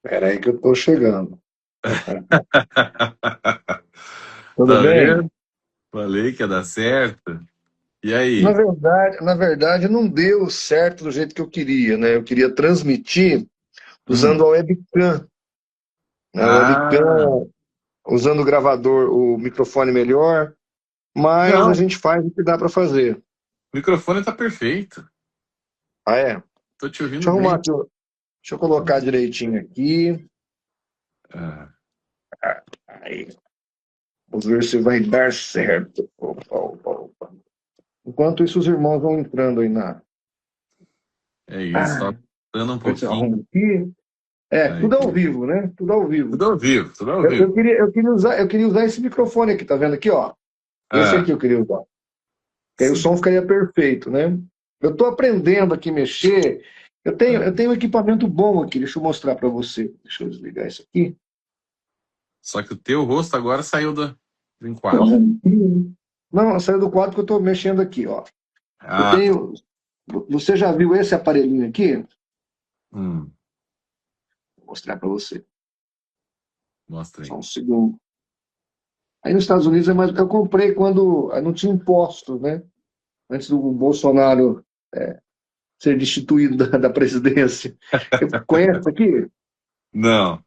Espera aí que eu tô chegando. Tudo Tá bem? vendo? Falei que ia dar certo. E Na aí? verdade, na verdade, não deu certo do jeito que eu queria, né? Eu queria transmitir usando Hum. a webcam, né? A Ah, webcam, usando o gravador, o microfone melhor, mas a não. gente faz o que dá para fazer. O microfone tá perfeito. Ah, é? Tô te Deixa ouvindo eu arrumar bem. aqui, deixa eu colocar direitinho aqui. Ah, Aí, vamos ver se vai dar certo. Opa, opa, opa. Enquanto isso, os irmãos vão entrando aí na. é isso, Ah, tá dando um ver se eu pouquinho. arrumo aqui. É, Aí. tudo ao vivo, né? Tudo ao vivo. Tudo ao vivo, tudo ao Eu vivo. queria, eu queria usar esse microfone aqui, tá vendo aqui, ó? Esse aqui Ah, eu queria usar. Que aí o som sim. ficaria perfeito, né? Eu estou aprendendo aqui a mexer. Eu tenho, Ah. eu tenho um equipamento bom aqui, deixa eu mostrar para você. Deixa eu desligar isso aqui. Só que o teu rosto agora saiu do enquadro. Não, saiu do quadro que eu estou mexendo aqui, ó. Eu Ah, tá. tenho. Você já viu esse aparelhinho aqui? Hum, Vou mostrar para você. mostra Só aí. um segundo. Aí nos Estados Unidos é mais. Eu comprei quando não tinha impostos, né? Antes do Bolsonaro ser destituído da presidência. Conhece isso aqui? Não.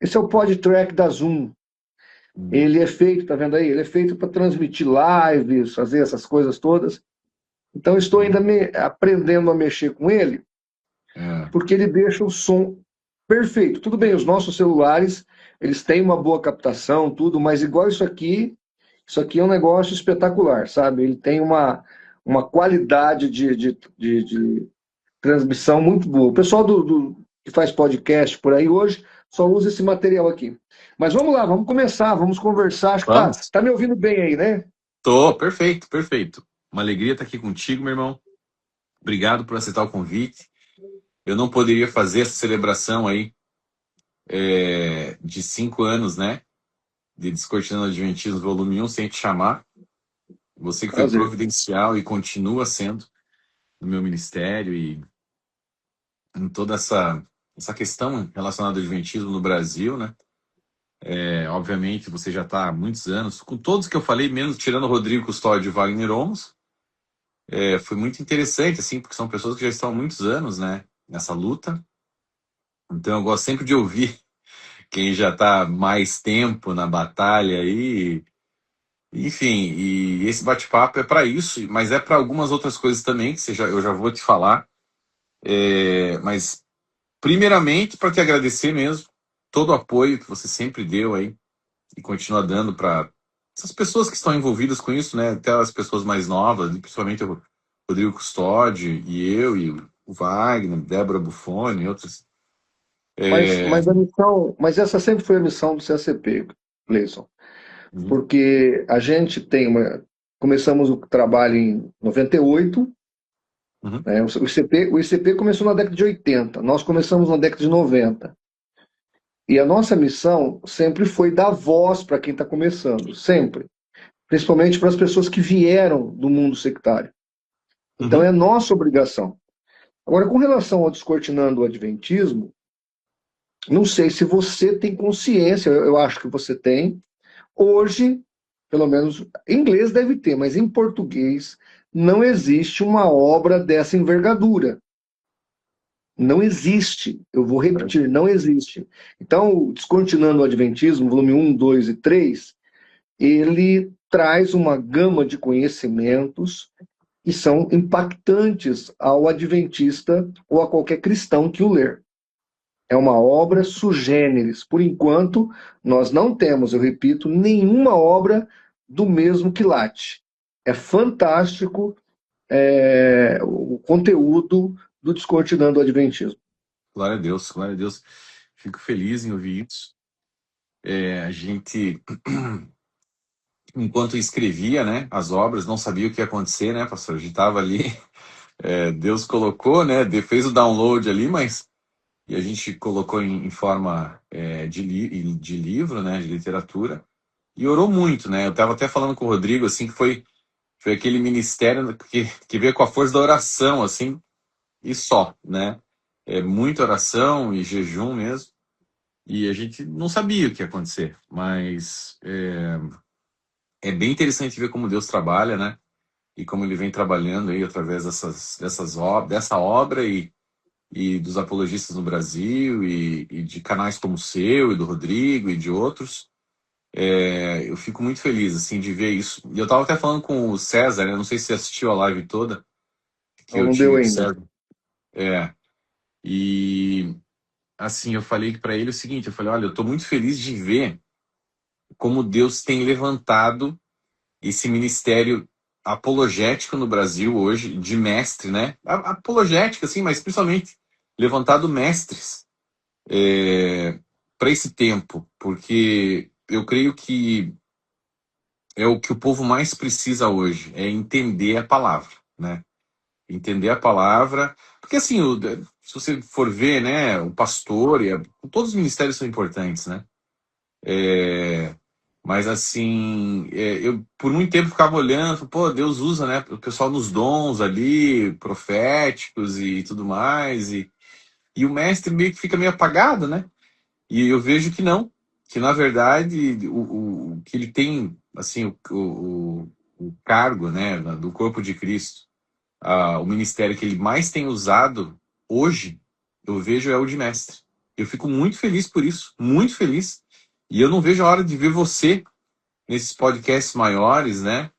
Esse é o PodTrack da Zoom. Hum, Ele é feito, tá vendo aí? Ele é feito para transmitir lives, fazer essas coisas todas. Então, estou ainda aprendendo a mexer com ele, é. porque ele deixa o som perfeito. Tudo bem, os nossos celulares, eles têm uma boa captação, tudo, mas igual isso aqui é um negócio espetacular, sabe? Ele tem uma qualidade de transmissão muito boa. O pessoal que faz podcast por aí hoje só usa esse material aqui. Mas vamos lá, vamos começar, vamos conversar. Acho que Vamos. tá me ouvindo bem aí, né? Tô, perfeito, perfeito. Uma alegria estar aqui contigo, meu irmão. Obrigado por aceitar o convite. Eu não poderia fazer essa celebração aí de 5 anos, né? De Descortinando o Adventismo Volume 1 sem te chamar. Você que foi Prazer. providencial e continua sendo no meu ministério e em toda essa questão relacionada ao Adventismo no Brasil, né? Obviamente você já está há muitos anos, com todos que eu falei, menos tirando o Rodrigo Custódio e Wagner Olmos. Foi muito interessante, assim, porque são pessoas que já estão há muitos anos, né? Nessa luta. Então eu gosto sempre de ouvir quem já está mais tempo na batalha aí. Enfim, e esse bate-papo é para isso, mas é para algumas outras coisas também, que eu já vou te falar. Mas, primeiramente, para te agradecer mesmo todo o apoio que você sempre deu aí e continua dando para essas pessoas que estão envolvidas com isso, né? Até as pessoas mais novas, e principalmente o Rodrigo Custódio e o Wagner, Débora Buffoni e outros. Mas a missão, mas essa sempre foi a missão do CACP, Gleison, Uhum, porque a gente tem começamos o trabalho em 98, uhum, né? O ICP começou na década de 80, nós começamos na década de 90. E a nossa missão sempre foi dar voz para quem está começando, sempre. Principalmente para as pessoas que vieram do mundo sectário. Então uhum. é nossa obrigação. Agora, com relação ao descortinando o adventismo, não sei se você tem consciência, eu acho que você tem. Hoje, pelo menos, em inglês deve ter, mas em português não existe uma obra dessa envergadura. Não existe. Eu vou repetir, não existe. Então, Descortinando o Adventismo, volume 1, 2 e 3, ele traz uma gama de conhecimentos que são impactantes ao adventista ou a qualquer cristão que o ler. É uma obra sui generis. Por enquanto, nós não temos, eu repito, nenhuma obra do mesmo quilate. É fantástico o conteúdo do Descortinando o Adventismo. Glória a Deus, glória a Deus. Fico feliz em ouvir isso. A gente, enquanto escrevia, né, as obras, não sabia o que ia acontecer, né, pastor? A gente estava ali, Deus colocou, né, fez o download ali, mas e a gente colocou em forma de livro, né, de literatura, e orou muito, né? Eu estava até falando com o Rodrigo, assim, que foi aquele ministério que veio com a força da oração, assim, e só, né? muita oração e jejum mesmo, e a gente não sabia o que ia acontecer, mas é bem interessante ver como Deus trabalha, né? E como ele vem trabalhando aí através dessa obra e dos apologistas no Brasil e de canais como o seu e do Rodrigo e de outros. Eu fico muito feliz assim de ver isso. E eu estava até falando com o César, né? Não sei se você assistiu a live toda que Não, eu não deu tive com o ainda. César. E assim, eu falei para ele o seguinte, eu falei, olha, eu estou muito feliz de ver como Deus tem levantado esse ministério apologético no Brasil hoje, de mestre, né? Apologética, assim, mas principalmente levantado mestres para esse tempo, porque eu creio que é o que o povo mais precisa hoje, é entender a palavra, né? Entender a palavra, porque assim, se você for ver, né, o pastor, todos os ministérios são importantes, né? Mas assim, eu por muito tempo ficava olhando, pô, Deus usa, né, o pessoal nos dons ali, proféticos e tudo mais, e o mestre meio que fica meio apagado, né? E eu vejo que não, que na verdade o que ele tem, assim, o cargo, né, do corpo de Cristo, o ministério que ele mais tem usado hoje, eu vejo é o de mestre. Eu fico muito feliz por isso, muito feliz. E eu não vejo a hora de ver você nesses podcasts maiores, né?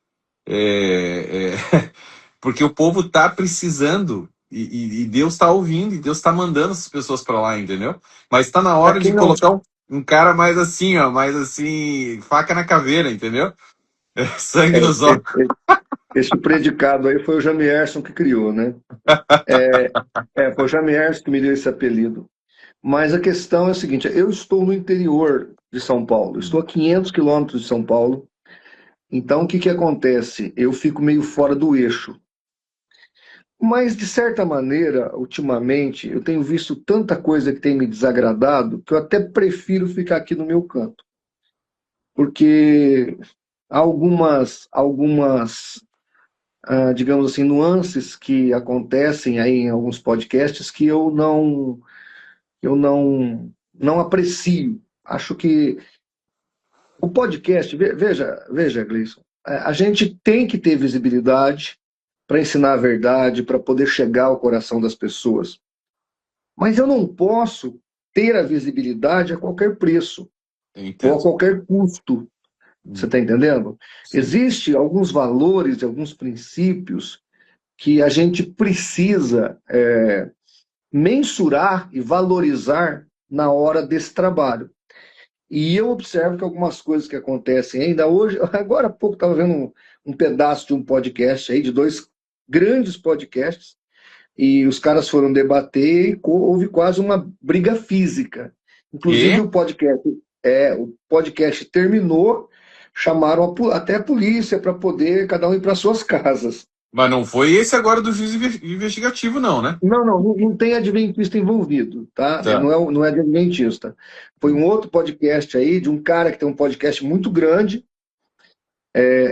Porque o povo tá precisando e Deus tá ouvindo e Deus tá mandando essas pessoas para lá, entendeu? Mas tá na Para hora de quem não, colocar um cara mais assim, ó, mais assim, faca na caveira, entendeu? Sangue é, nos olhos. esse predicado aí foi o Jamierson que criou, né? Foi o Jamierson que me deu esse apelido. Mas a questão é a seguinte: eu estou no interior de São Paulo, estou a 500 quilômetros de São Paulo. Então, o que que acontece? Eu fico meio fora do eixo. Mas, de certa maneira, ultimamente, eu tenho visto tanta coisa que tem me desagradado que eu até prefiro ficar aqui no meu canto. Porque há digamos assim, nuances que acontecem aí em alguns podcasts que eu não aprecio. Acho que o podcast, veja, Gleison, a gente tem que ter visibilidade para ensinar a verdade, para poder chegar ao coração das pessoas. Mas eu não posso ter a visibilidade a qualquer preço Eu ou a entendo. qualquer custo. Você está entendendo? Sim. Existem alguns valores, alguns princípios que a gente precisa mensurar e valorizar na hora desse trabalho. E eu observo que algumas coisas que acontecem ainda hoje, agora há pouco estava vendo um pedaço de um podcast aí, de dois grandes podcasts, e os caras foram debater e houve quase uma briga física. Inclusive E, o podcast terminou, chamaram até a polícia para poder cada um ir para suas casas. mas não foi esse agora do juiz investigativo, não, né? Não tem adventista envolvido, tá? Tá. Não é adventista. Foi um outro podcast aí, de um cara que tem um podcast muito grande,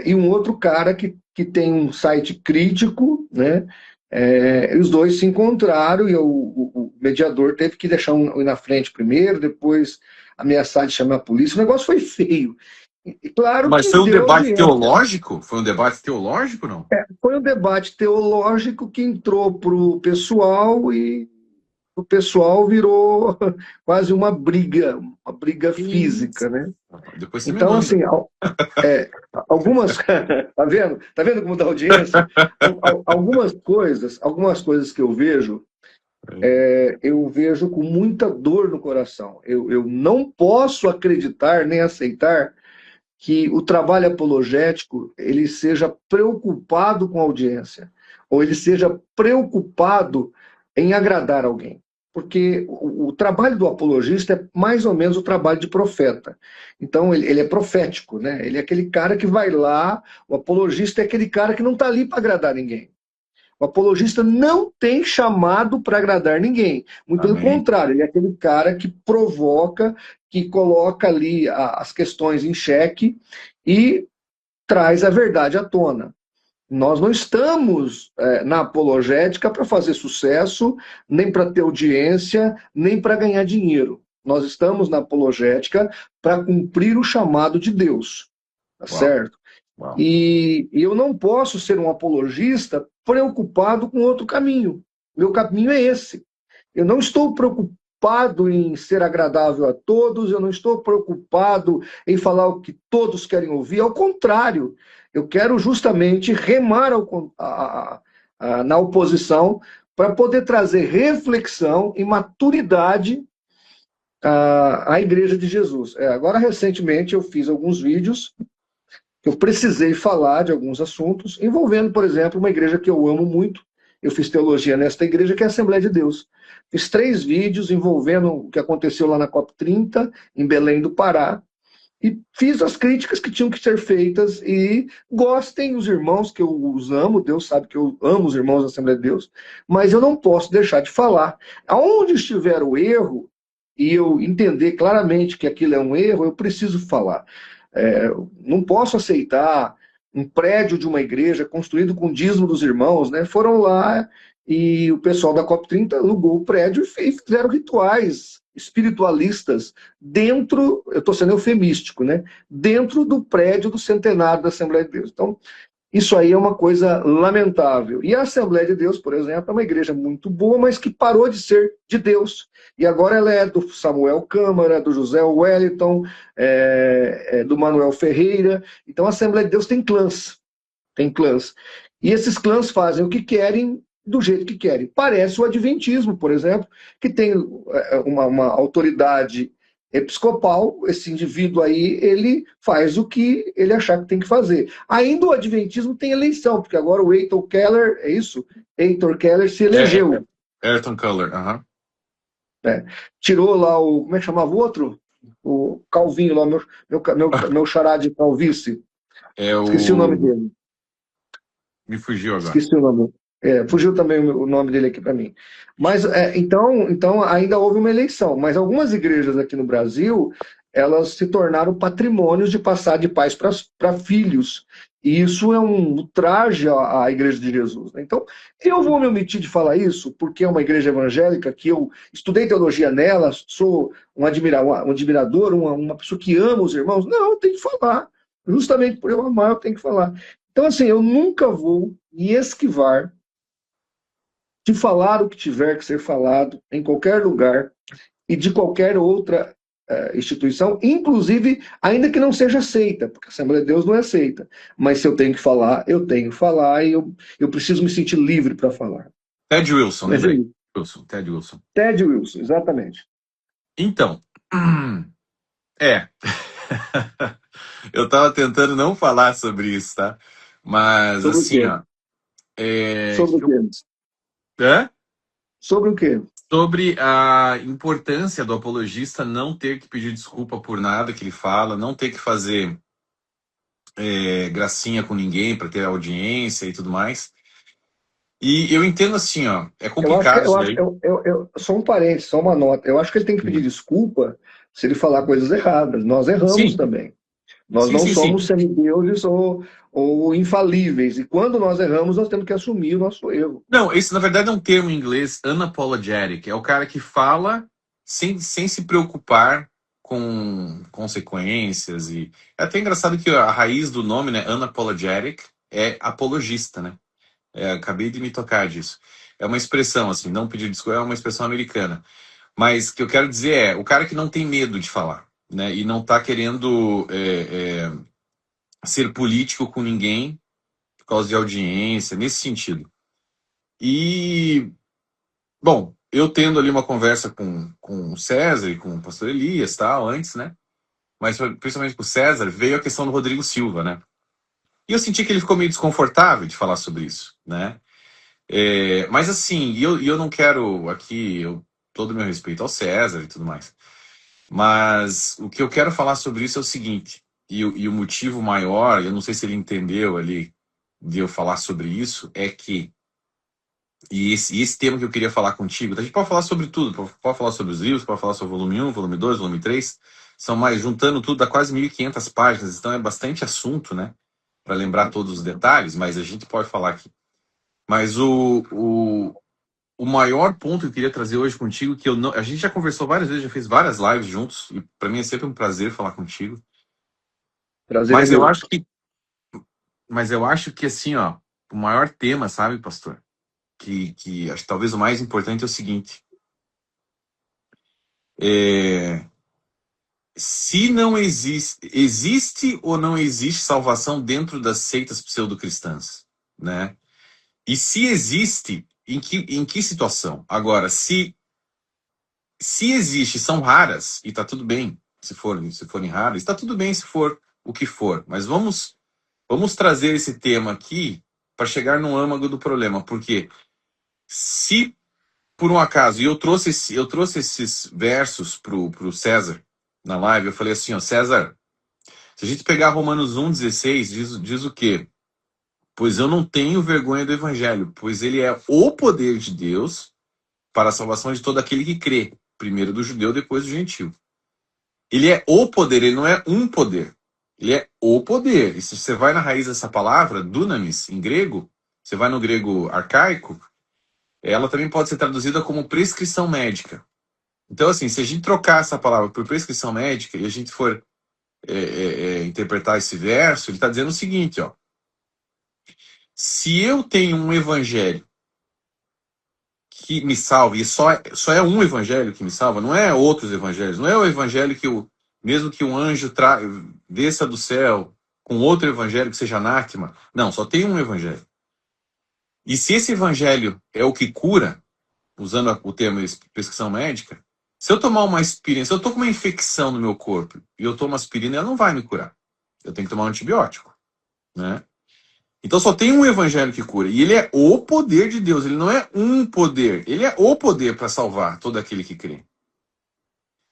e um outro cara que tem um site crítico, né? E os dois se encontraram e o mediador teve que deixar um ir na frente primeiro, depois ameaçar de chamar a polícia. O negócio foi feio. E claro Mas que foi um deu debate audiência. teológico? Foi um debate teológico, não? Foi um debate teológico que entrou para o pessoal e o pessoal virou quase uma briga Isso. física, né? Depois você me Então, manda. assim, algumas, tá vendo? Tá vendo como dá audiência? Algumas coisas que eu vejo com muita dor no coração. Eu não posso acreditar nem aceitar que o trabalho apologético ele seja preocupado com a audiência, ou ele seja preocupado em agradar alguém. Porque o trabalho do apologista é mais ou menos o trabalho de profeta. Então, ele é profético, né? Ele é aquele cara que vai lá, o apologista é aquele cara que não está ali para agradar ninguém. O apologista não tem chamado para agradar ninguém. Muito pelo Amém. contrário, ele é aquele cara que provoca, que coloca ali as questões em xeque e traz a verdade à tona. Nós não estamos na apologética para fazer sucesso, nem para ter audiência, nem para ganhar dinheiro. Nós estamos na apologética para cumprir o chamado de Deus, tá Uau, certo? uau. E eu não posso ser um apologista preocupado com outro caminho. Meu caminho é esse. Eu não estou preocupado em ser agradável a todos, eu não estou preocupado em falar o que todos querem ouvir, ao contrário, eu quero justamente remar na oposição para poder trazer reflexão e maturidade à Igreja de Jesus. Agora, recentemente, eu fiz alguns vídeos que eu precisei falar de alguns assuntos, envolvendo, por exemplo, uma igreja que eu amo muito. Eu fiz teologia nesta igreja, que é a Assembleia de Deus. Fiz 3 vídeos envolvendo o que aconteceu lá na COP30, em Belém do Pará, e fiz as críticas que tinham que ser feitas, e gostem os irmãos, que eu os amo, Deus sabe que eu amo os irmãos da Assembleia de Deus, mas eu não posso deixar de falar. Aonde estiver o erro, e eu entender claramente que aquilo é um erro, eu preciso falar. Não posso aceitar um prédio de uma igreja construído com dízimo dos irmãos, né? Foram lá e o pessoal da COP30 alugou o prédio e fizeram rituais espiritualistas dentro, eu estou sendo eufemístico, né? Dentro do prédio do centenário da Assembleia de Deus. Então, isso aí é uma coisa lamentável. E a Assembleia de Deus, por exemplo, é uma igreja muito boa, mas que parou de ser de Deus. E agora ela é do Samuel Câmara, do José Wellington, do Manuel Ferreira. Então a Assembleia de Deus tem clãs. Tem clãs. E esses clãs fazem o que querem, do jeito que querem. Parece o Adventismo, por exemplo, que tem uma autoridade episcopal. Esse indivíduo aí, ele faz o que ele achar que tem que fazer. Ainda o Adventismo tem eleição, porque agora o Heitor Keller, é isso? Heitor Keller se elegeu. Ayrton Keller, aham. Tirou lá o... Como é que chamava o outro? O Calvinho lá, meu xará de calvície. Esqueci o nome dele. Me fugiu agora. Esqueci o nome. Fugiu também o nome dele aqui para mim. Mas, então, ainda houve uma eleição. Mas algumas igrejas aqui no Brasil, elas se tornaram patrimônios de passar de pais para filhos. E isso é um ultraje à Igreja de Jesus, né? Então, eu vou me omitir de falar isso, porque é uma igreja evangélica, que eu estudei teologia nela, sou um admirador, uma pessoa que ama os irmãos. Não, eu tenho que falar. Justamente por eu amar, eu tenho que falar. Então, assim, eu nunca vou me esquivar de falar o que tiver que ser falado em qualquer lugar e de qualquer outra instituição, inclusive, ainda que não seja aceita, porque a Assembleia de Deus não é aceita. Mas se eu tenho que falar, eu tenho que falar, e eu preciso me sentir livre para falar. Ted Wilson, Mas lembrei. Ted Wilson. Ted Wilson, exatamente. Então, eu estava tentando não falar sobre isso, tá? Mas, Sobre assim, o ó... quê? Sobre o quê? Hã? Sobre o quê? Sobre a importância do apologista não ter que pedir desculpa por nada que ele fala, não ter que fazer gracinha com ninguém para ter audiência e tudo mais. E eu entendo assim, ó, é complicado isso daí. Só um parênteses, só uma nota. Eu acho que ele tem que pedir desculpa se ele falar coisas erradas. Nós erramos Sim. também. Nós Sim, não sim, somos sim. semideuses ou infalíveis. E quando nós erramos, nós temos que assumir o nosso erro. Não, esse na verdade é um termo em inglês, unapologetic. É o cara que fala sem se preocupar com consequências. E é até engraçado que a raiz do nome, né, unapologetic, é apologista, né? Acabei de me tocar disso. É uma expressão, assim, não pedir desculpa, é uma expressão americana. Mas o que eu quero dizer é, o cara que não tem medo de falar, né? E não tá querendo ser político com ninguém por causa de audiência, nesse sentido. E, bom, eu tendo ali uma conversa com o César e com o pastor Elias, tal, antes, né? Mas principalmente com o César, veio a questão do Rodrigo Silva, né? E eu senti que ele ficou meio desconfortável de falar sobre isso, né? Mas assim, eu não quero aqui, todo o meu respeito ao César e tudo mais. Mas o que eu quero falar sobre isso é o seguinte, e o motivo maior, eu não sei se ele entendeu ali de eu falar sobre isso, é que, e esse tema que eu queria falar contigo, a gente pode falar sobre tudo, pode falar sobre os livros, pode falar sobre o volume 1, volume 2, volume 3, são mais, juntando tudo, dá quase 1.500 páginas, então é bastante assunto, né? para lembrar todos os detalhes, mas a gente pode falar aqui. Mas o maior ponto que eu queria trazer hoje contigo, que eu não, a gente já conversou várias vezes, já fez várias lives juntos, e para mim é sempre um prazer falar contigo. Prazer é Mas eu meu. acho que, mas eu acho que assim, ó, o maior tema, sabe, pastor, que acho que talvez o mais importante é o seguinte: é, se não existe ou não existe salvação dentro das seitas pseudo-cristãs, né? E se existe, em que situação? Agora, se existe, são raras, e tá tudo bem se forem raras, está tudo bem se for o que for, mas vamos trazer esse tema aqui para chegar no âmago do problema, porque se por um acaso, e eu trouxe esses versos pro César na live, eu falei assim, ó, César, se a gente pegar Romanos 1,16, diz o quê? Pois eu não tenho vergonha do evangelho, pois ele é o poder de Deus para a salvação de todo aquele que crê, primeiro do judeu, depois do gentio. Ele é o poder, ele não é um poder. Ele é o poder. E se você vai na raiz dessa palavra, dunamis, em grego, você vai no grego arcaico, ela também pode ser traduzida como prescrição médica. Então, assim, se a gente trocar essa palavra por prescrição médica e a gente for interpretar esse verso, ele está dizendo o seguinte, ó. Se eu tenho um evangelho que me salva, e só é um evangelho que me salva, não é outros evangelhos, não é o evangelho mesmo que um anjo desça do céu com outro evangelho que seja anátema, não, só tem um evangelho. E se esse evangelho é o que cura, usando o termo prescrição médica, se eu tomar uma aspirina, se eu tô com uma infecção no meu corpo e eu tomo aspirina, ela não vai me curar. Eu tenho que tomar um antibiótico, né? Então só tem um evangelho que cura. E ele é o poder de Deus. Ele não é um poder. Ele é o poder para salvar todo aquele que crê.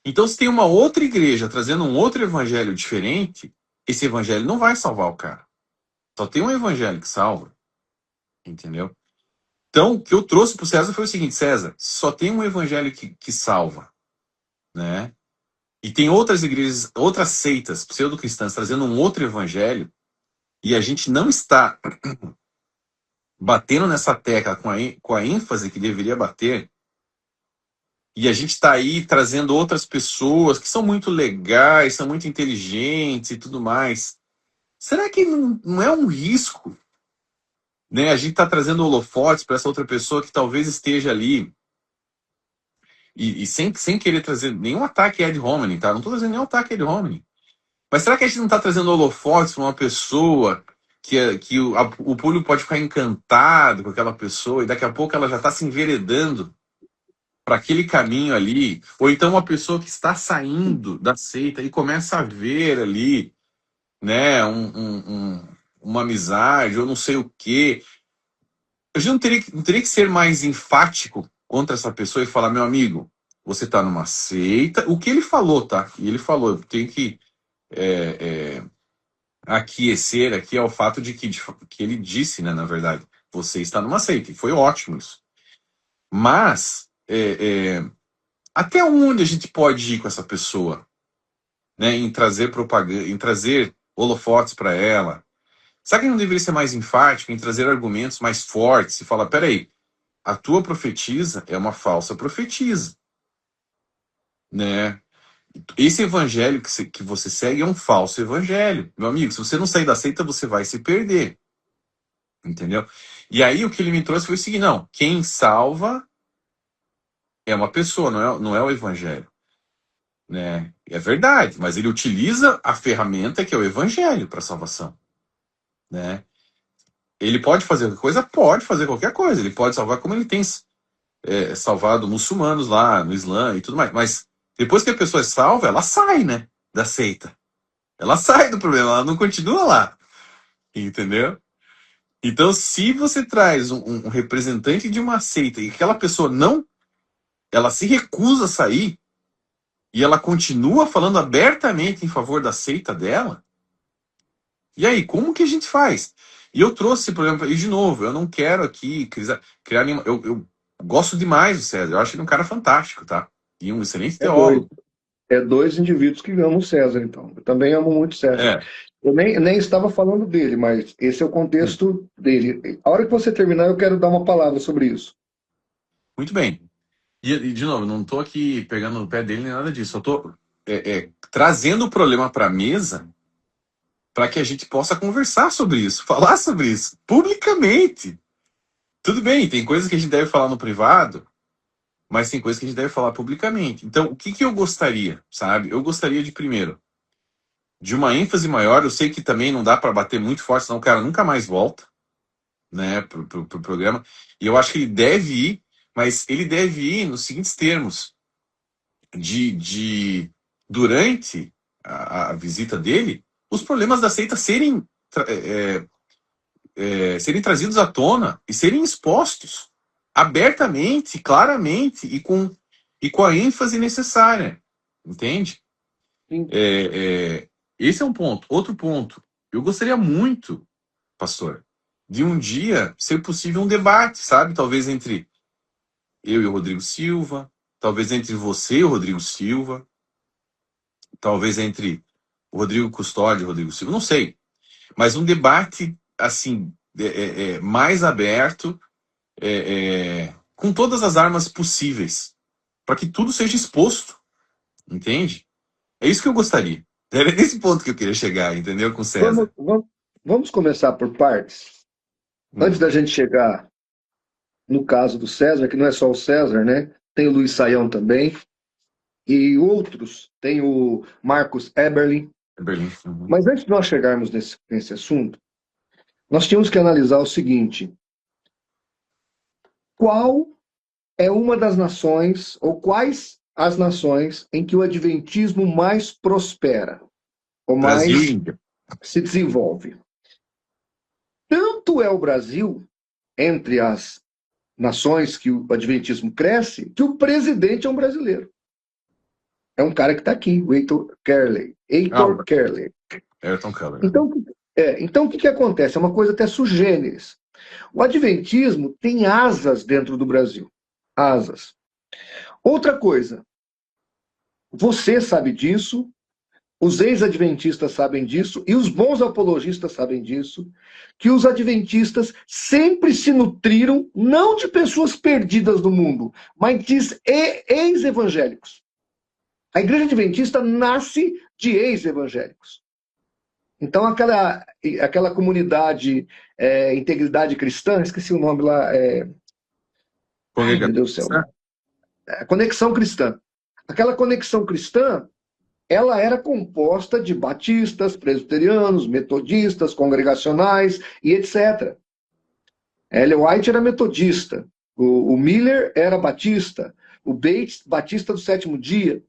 Então se tem uma outra igreja trazendo um outro evangelho diferente, esse evangelho não vai salvar o cara. Só tem um evangelho que salva. Entendeu? Então o que eu trouxe para o César foi o seguinte, César, só tem um evangelho que salva. Né? E tem outras igrejas, outras seitas pseudo-cristãs trazendo um outro evangelho e a gente não está batendo nessa tecla com a ênfase que deveria bater, e a gente está aí trazendo outras pessoas que são muito legais, são muito inteligentes e tudo mais. Será que não é um risco, né? A gente está trazendo holofotes para essa outra pessoa que talvez esteja ali, e sem querer trazer nenhum ataque ad hominem, tá? Não estou trazendo nenhum ataque ad hominem. Mas será que a gente não está trazendo holofotes para uma pessoa que o público pode ficar encantado com aquela pessoa e daqui a pouco ela já está se enveredando para aquele caminho ali? Ou então uma pessoa que está saindo da seita e começa a ver ali, né, uma amizade ou não sei o quê. A gente não teria que ser mais enfático contra essa pessoa e falar, meu amigo, você está numa seita. O que ele falou, tá? E ele falou, eu tenho que aquecer aqui ao fato de que ele disse, né, na verdade, você está numa seita, e foi ótimo isso. Mas até onde a gente pode ir com essa pessoa, né, em trazer propaganda, em trazer holofotes para ela? Será que não deveria ser mais enfático em trazer argumentos mais fortes e falar, peraí, a tua profetisa é uma falsa profetisa, né? Esse evangelho que você segue é um falso evangelho. Meu amigo, se você não sair da seita, você vai se perder. Entendeu? E aí o que ele me trouxe foi o seguinte, não, quem salva é uma pessoa, não é o evangelho. Né? É verdade, mas ele utiliza a ferramenta que é o evangelho para salvação. Né? Ele pode fazer qualquer coisa? Pode fazer qualquer coisa. Ele pode salvar como ele tem salvado muçulmanos lá no Islã e tudo mais. Mas depois que a pessoa é salva, ela sai, né, da seita. Ela sai do problema, ela não continua lá. Entendeu? Então, se você traz um representante de uma seita e aquela pessoa ela se recusa a sair e ela continua falando abertamente em favor da seita dela, e aí, como que a gente faz? E eu trouxe esse problema para ele de novo. Eu não quero aqui criar nenhuma. Eu gosto demais do César, eu acho ele um cara fantástico, tá? E um excelente É doido. teólogo. É dois indivíduos que amam César, então. Eu também amo muito César. É. Eu nem estava falando dele, mas esse é o Hum. contexto dele. A hora que você terminar, eu quero dar uma palavra sobre isso. Muito bem. E, de novo, não estou aqui pegando no pé dele nem nada disso. Eu estou trazendo o problema para a mesa para que a gente possa conversar sobre isso, falar sobre isso, publicamente. Tudo bem, tem coisas que a gente deve falar no privado, mas tem coisas que a gente deve falar publicamente. Então, o que eu gostaria, sabe? Eu gostaria de, primeiro, de uma ênfase maior. Eu sei que também não dá para bater muito forte, senão o cara nunca mais volta, né, pro programa. E eu acho que ele deve ir, mas ele deve ir nos seguintes termos: durante a visita dele, os problemas da seita serem trazidos à tona e serem expostos abertamente, claramente e com a ênfase necessária, entende? Sim. Esse é um ponto. Outro ponto, eu gostaria muito, pastor, de um dia ser possível um debate, sabe? Talvez entre eu e o Rodrigo Silva, talvez entre você e o Rodrigo Silva, talvez entre o Rodrigo Custódio e o Rodrigo Silva, não sei. Mas um debate, assim, mais aberto, com todas as armas possíveis, para que tudo seja exposto, entende? É isso que eu gostaria. Era nesse ponto que eu queria chegar, entendeu? Com o Vamos, César. vamos, vamos começar por partes. Antes Hum, da gente chegar no caso do César, que não é só o César, né? Tem o Luiz Saião também, e outros. Tem o Marcos Eberlin. Berlim. Uhum. Mas antes de nós chegarmos nesse assunto, nós tínhamos que analisar o seguinte: qual é uma das nações, ou quais as nações em que o adventismo mais prospera, ou Brasil e mais Índia. se desenvolve? Tanto é o Brasil, entre as nações que o adventismo cresce, que o presidente é um brasileiro. É um cara que está aqui, o Heitor Kerley. Heitor Kerley. Ayrton Keller. Então, o que acontece? É uma coisa até sui generis. O adventismo tem asas dentro do Brasil. Asas. Outra coisa, você sabe disso, os ex-adventistas sabem disso, e os bons apologistas sabem disso, que os adventistas sempre se nutriram, não de pessoas perdidas do mundo, mas de ex-evangélicos. A igreja adventista nasce de ex-evangélicos. Então, aquela comunidade, Integridade Cristã, esqueci o nome lá, ai, meu Deus do céu, Conexão Cristã. Aquela Conexão Cristã, ela era composta de batistas, presbiterianos, metodistas, congregacionais e etc. Ellen White era metodista, o Miller era batista, o Bates, batista do sétimo dia.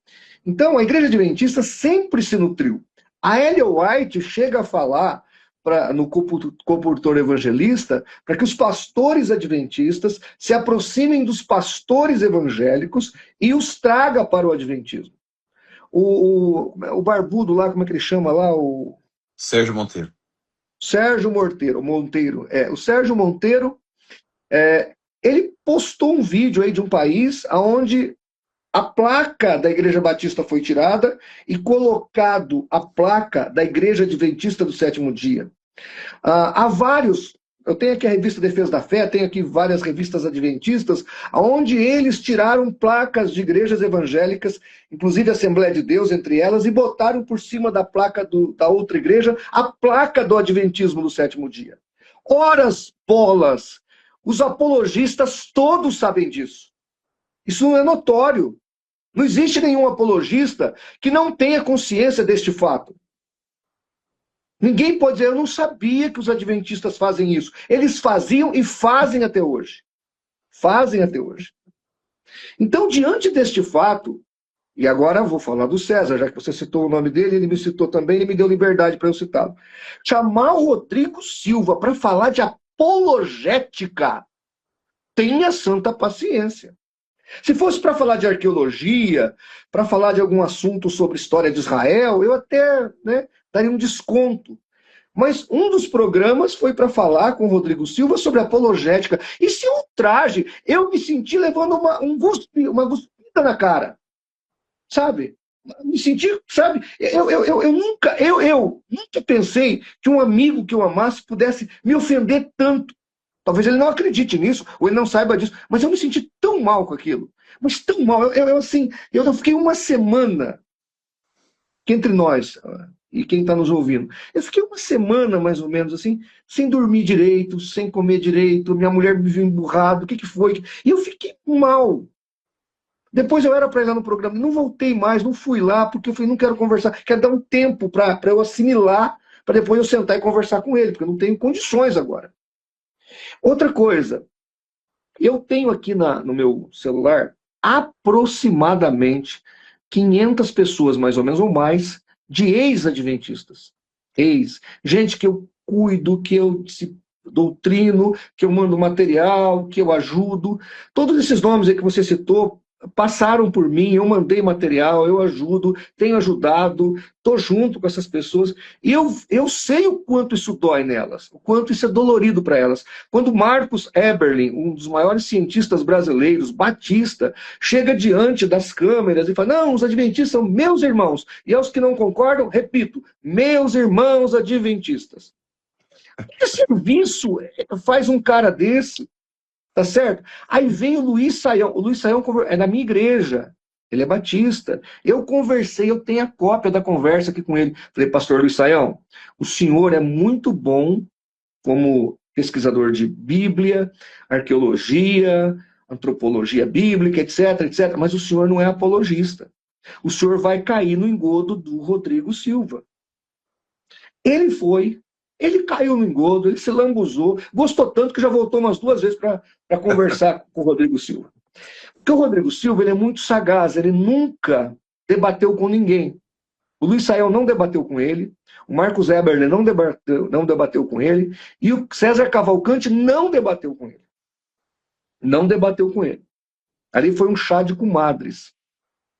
Então, a igreja adventista sempre se nutriu. A Ellen White chega a falar no Compultor Evangelista para que os pastores adventistas se aproximem dos pastores evangélicos e os traga para o adventismo. O barbudo lá, como é que ele chama lá? O Sérgio Monteiro. Sérgio Monteiro. O Sérgio Monteiro, ele postou um vídeo aí de um país onde a placa da Igreja Batista foi tirada e colocado a placa da Igreja Adventista do Sétimo Dia. Há vários, eu tenho aqui a revista Defesa da Fé, tenho aqui várias revistas adventistas, onde eles tiraram placas de igrejas evangélicas, inclusive Assembleia de Deus entre elas, e botaram por cima da placa da outra igreja a placa do Adventismo do Sétimo Dia. Horas, bolas! Os apologistas todos sabem disso. Isso não é notório. Não existe nenhum apologista que não tenha consciência deste fato. Ninguém pode dizer, eu não sabia que os adventistas fazem isso. Eles faziam e fazem até hoje. Fazem até hoje. Então, diante deste fato, e agora eu vou falar do César, já que você citou o nome dele, ele me citou também e me deu liberdade para eu citá-lo. Chamar o Rodrigo Silva para falar de apologética, tenha santa paciência. Se fosse para falar de arqueologia, para falar de algum assunto sobre história de Israel, eu até daria um desconto. Mas um dos programas foi para falar com o Rodrigo Silva sobre apologética. E se ultraje, eu me senti levando uma cuspida na cara. Sabe? Me senti, sabe? Eu nunca pensei que um amigo que eu amasse pudesse me ofender tanto. Talvez ele não acredite nisso, ou ele não saiba disso, mas eu me senti tão mal com aquilo. Mas tão mal. Assim, eu fiquei uma semana, que entre nós e quem está nos ouvindo, eu fiquei uma semana, mais ou menos, assim, sem dormir direito, sem comer direito, minha mulher me viu emburrado, o que foi? E eu fiquei mal. Depois eu era para ir lá no programa, não voltei mais, não fui lá, porque eu falei, não quero conversar, quero dar um tempo para eu assimilar, para depois eu sentar e conversar com ele, porque eu não tenho condições agora. Outra coisa, eu tenho aqui no meu celular aproximadamente 500 pessoas, mais ou menos, ou mais, de ex-adventistas. Gente que eu cuido, que eu doutrino, que eu mando material, que eu ajudo. Todos esses nomes aí que você citou passaram por mim, eu mandei material, eu ajudo, tenho ajudado, estou junto com essas pessoas, e eu sei o quanto isso dói nelas, o quanto isso é dolorido para elas. Quando Marcus Eberlin, um dos maiores cientistas brasileiros, batista, chega diante das câmeras e fala, não, os adventistas são meus irmãos, e aos que não concordam, repito, meus irmãos adventistas. Que serviço faz um cara desse? Tá certo? Aí vem o Luiz Saião. O Luiz Saião é da minha igreja. Ele é batista. Eu conversei, eu tenho a cópia da conversa aqui com ele. Falei, pastor Luiz Saião, o senhor é muito bom como pesquisador de Bíblia, arqueologia, antropologia bíblica, etc, etc. Mas o senhor não é apologista. O senhor vai cair no engodo do Rodrigo Silva. Ele caiu no engodo, ele se lambuzou, gostou tanto que já voltou umas 2 vezes para conversar com o Rodrigo Silva. Porque o Rodrigo Silva ele é muito sagaz, ele nunca debateu com ninguém. O Luiz Saião não debateu com ele, o Marcos Eberle não debateu com ele, e o César Cavalcante não debateu com ele. Não debateu com ele. Ali foi um chá de comadres.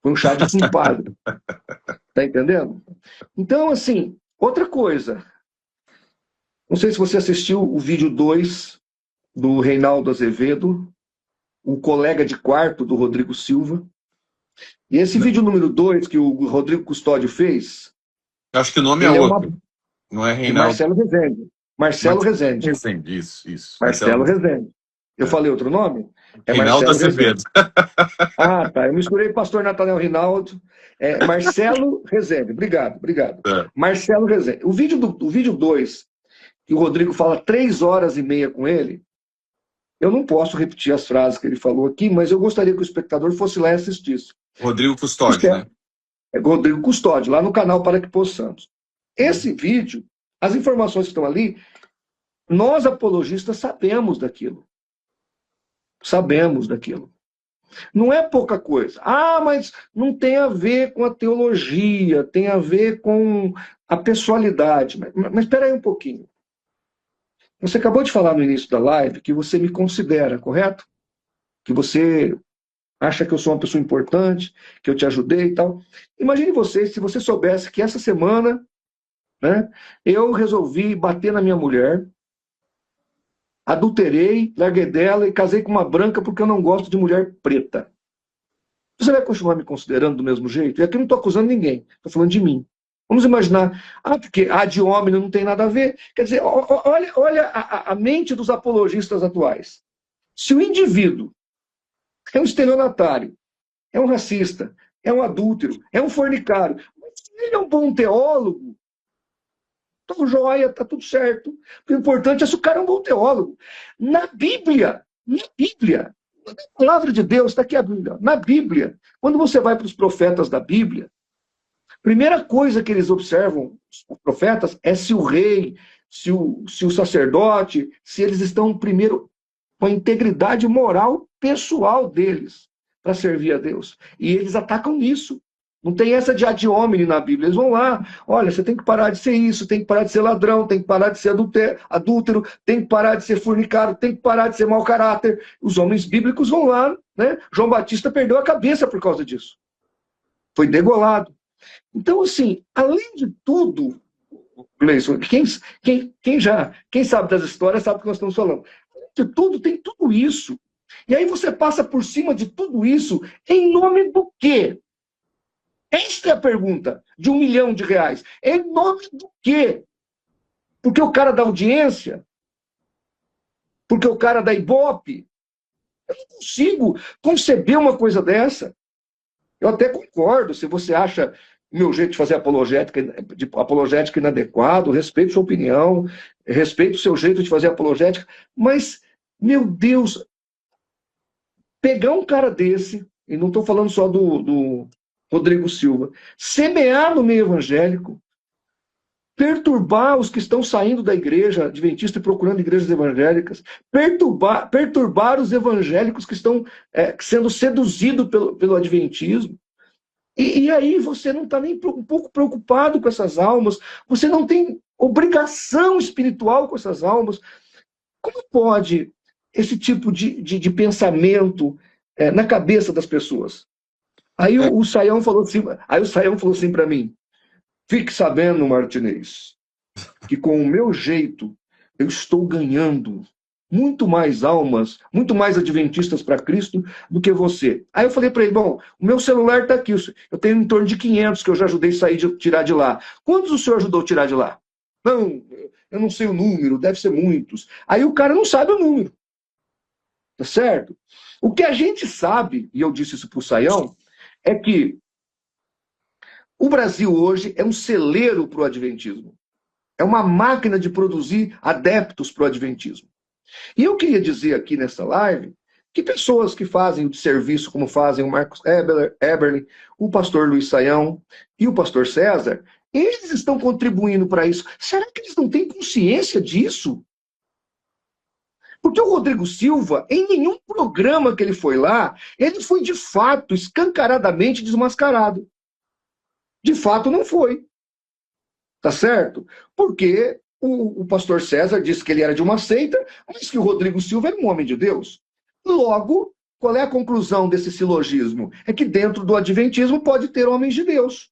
Foi um chá de compadre. Tá entendendo? Então, assim, outra coisa. Não sei se você assistiu o vídeo 2 do Reinaldo Azevedo, o colega de quarto do Rodrigo Silva. E esse vídeo número 2 que o Rodrigo Custódio fez... Acho que o nome é outro. Não é Reinaldo. Marcelo Rezende. Marcelo Rezende. Isso. Marcelo Rezende. Eu falei outro nome? É Reinaldo Azevedo. Ah, tá. Eu misturei pastor Nathanael Rinaldo. Marcelo Rezende. Obrigado. É. Marcelo Rezende. O vídeo 2, que o Rodrigo fala 3 horas e meia com ele, eu não posso repetir as frases que ele falou aqui, mas eu gostaria que o espectador fosse lá e assistisse. Rodrigo Custódio, né? É Rodrigo Custódio, lá no canal Para Que Possamos. Esse vídeo, as informações que estão ali, nós apologistas sabemos daquilo. Sabemos daquilo. Não é pouca coisa. Ah, mas não tem a ver com a teologia, tem a ver com a pessoalidade. Mas espera aí um pouquinho. Você acabou de falar no início da live que você me considera, correto? Que você acha que eu sou uma pessoa importante, que eu te ajudei e tal. Imagine você, se você soubesse que essa semana, né, eu resolvi bater na minha mulher, adulterei, larguei dela e casei com uma branca porque eu não gosto de mulher preta. Você vai continuar me considerando do mesmo jeito? E aqui eu não estou acusando ninguém, estou falando de mim. Vamos imaginar, porque de homem não tem nada a ver. Quer dizer, olha a mente dos apologistas atuais. Se o indivíduo é um estelionatário, é um racista, é um adúltero, é um fornicário, mas se ele é um bom teólogo, tá joia, tá tudo certo. O importante é se o cara é um bom teólogo. Na Bíblia, na palavra de Deus, está aqui a Bíblia. Na Bíblia, quando você vai para os profetas da Bíblia, a primeira coisa que eles observam, os profetas, é se o rei, se o sacerdote, se eles estão primeiro com a integridade moral pessoal deles para servir a Deus. E eles atacam nisso. Não tem essa de ad hominem na Bíblia. Eles vão lá, olha, você tem que parar de ser isso, tem que parar de ser ladrão, tem que parar de ser adúltero, tem que parar de ser fornicário, tem que parar de ser mau caráter. Os homens bíblicos vão lá, né? João Batista perdeu a cabeça por causa disso. Foi degolado. Então, assim, além de tudo, Gleison, quem sabe das histórias sabe o que nós estamos falando. Além de tudo, tem tudo isso. E aí você passa por cima de tudo isso em nome do quê? Esta é a pergunta de R$ 1 milhão. Em nome do quê? Porque o cara da audiência? Porque o cara da Ibope? Eu não consigo conceber uma coisa dessa. Eu até concordo, se você acha o meu jeito de fazer apologética inadequado, respeito sua opinião, respeito o seu jeito de fazer apologética, mas, meu Deus, pegar um cara desse, e não estou falando só do Rodrigo Silva, semear no meio evangélico, perturbar os que estão saindo da igreja adventista e procurando igrejas evangélicas, perturbar os evangélicos que estão sendo seduzidos pelo adventismo. E aí você não está nem um pouco preocupado com essas almas, você não tem obrigação espiritual com essas almas. Como pode esse tipo de pensamento na cabeça das pessoas? Aí o Saião falou assim para mim: fique sabendo, Martinez, que com o meu jeito eu estou ganhando muito mais almas, muito mais adventistas para Cristo do que você. Aí eu falei para ele: bom, o meu celular está aqui, eu tenho em torno de 500 que eu já ajudei a tirar de lá. Quantos o senhor ajudou a tirar de lá? Não, eu não sei o número, deve ser muitos. Aí o cara não sabe o número. Tá certo? O que a gente sabe, e eu disse isso para o Saião, é que o Brasil hoje é um celeiro para o adventismo. É uma máquina de produzir adeptos para o adventismo. E eu queria dizer aqui nessa live que pessoas que fazem o serviço, como fazem o Marcos Eberle, o pastor Luiz Saião e o pastor César, eles estão contribuindo para isso. Será que eles não têm consciência disso? Porque o Rodrigo Silva, em nenhum programa que ele foi lá, ele foi de fato, escancaradamente desmascarado. De fato não foi. Tá certo? Porque o pastor César disse que ele era de uma seita, mas que o Rodrigo Silva era um homem de Deus. Logo, qual é a conclusão desse silogismo? É que dentro do adventismo pode ter homens de Deus.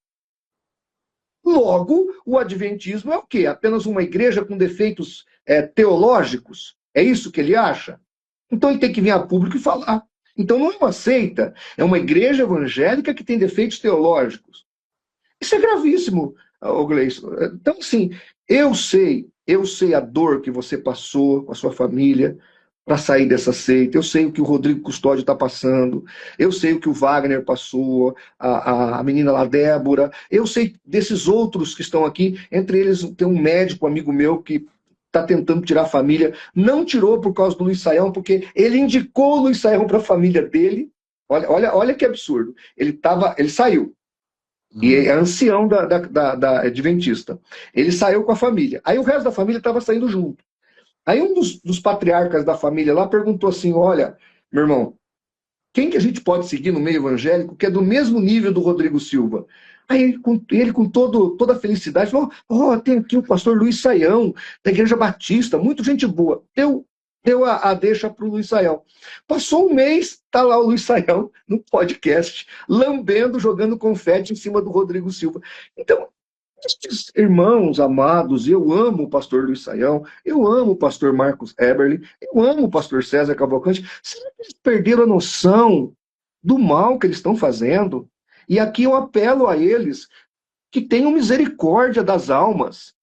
Logo, o adventismo é o quê? Apenas uma igreja com defeitos teológicos? É isso que ele acha? Então ele tem que vir a público e falar. Então não é uma seita, é uma igreja evangélica que tem defeitos teológicos. Isso é gravíssimo, Gleison. Então, assim, eu sei a dor que você passou com a sua família para sair dessa seita, eu sei o que o Rodrigo Custódio está passando, eu sei o que o Wagner passou, a menina lá, Débora, eu sei desses outros que estão aqui, entre eles tem um médico amigo meu que está tentando tirar a família, não tirou por causa do Luiz Saião, porque ele indicou o Luiz Saião para a família dele. Olha que absurdo. Ele saiu. E é ancião da Adventista. Ele saiu com a família. Aí o resto da família estava saindo junto. Aí um dos patriarcas da família lá perguntou assim: olha, meu irmão, quem que a gente pode seguir no meio evangélico que é do mesmo nível do Rodrigo Silva? Aí ele com toda a felicidade, falou: tem aqui o pastor Luiz Saião, da Igreja Batista, muito gente boa. Deu a deixa para o Luiz Saião. Passou um mês, tá lá o Luiz Saião no podcast, lambendo, jogando confete em cima do Rodrigo Silva. Então, estes irmãos amados, eu amo o pastor Luiz Saião, eu amo o pastor Marcos Eberle, eu amo o pastor César Cavalcante. Será que eles perderam a noção do mal que eles estão fazendo? E aqui eu apelo a eles que tenham misericórdia das almas.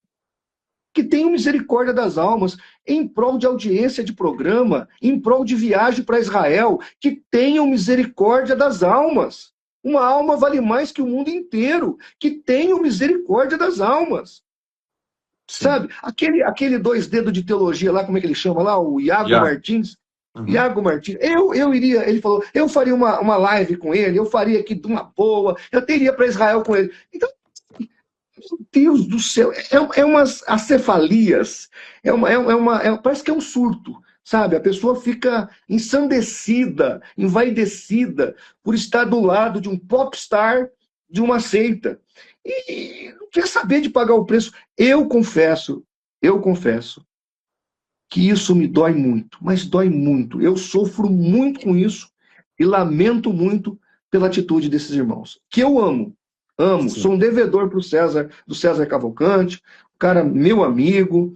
Que tenham misericórdia das almas, em prol de audiência de programa, em prol de viagem para Israel, que tenham misericórdia das almas. Uma alma vale mais que o mundo inteiro, que tenham misericórdia das almas. Sim. Sabe? Aquele 2 dedos de teologia lá, como é que ele chama lá? O Iago Martins. Uhum. Iago Martins. Eu iria, ele falou, eu faria uma live com ele, eu faria aqui de uma boa, eu teria para Israel com ele. Então, meu Deus do céu, é umas acefalias, parece que é um surto, sabe? A pessoa fica ensandecida, envaidecida por estar do lado de um popstar de uma seita. E não quer saber de pagar o preço. Eu confesso que isso me dói muito, mas dói muito. Eu sofro muito com isso e lamento muito pela atitude desses irmãos, que eu amo. Amo, sim. Sou um devedor para o César, do César Cavalcante, um cara meu amigo,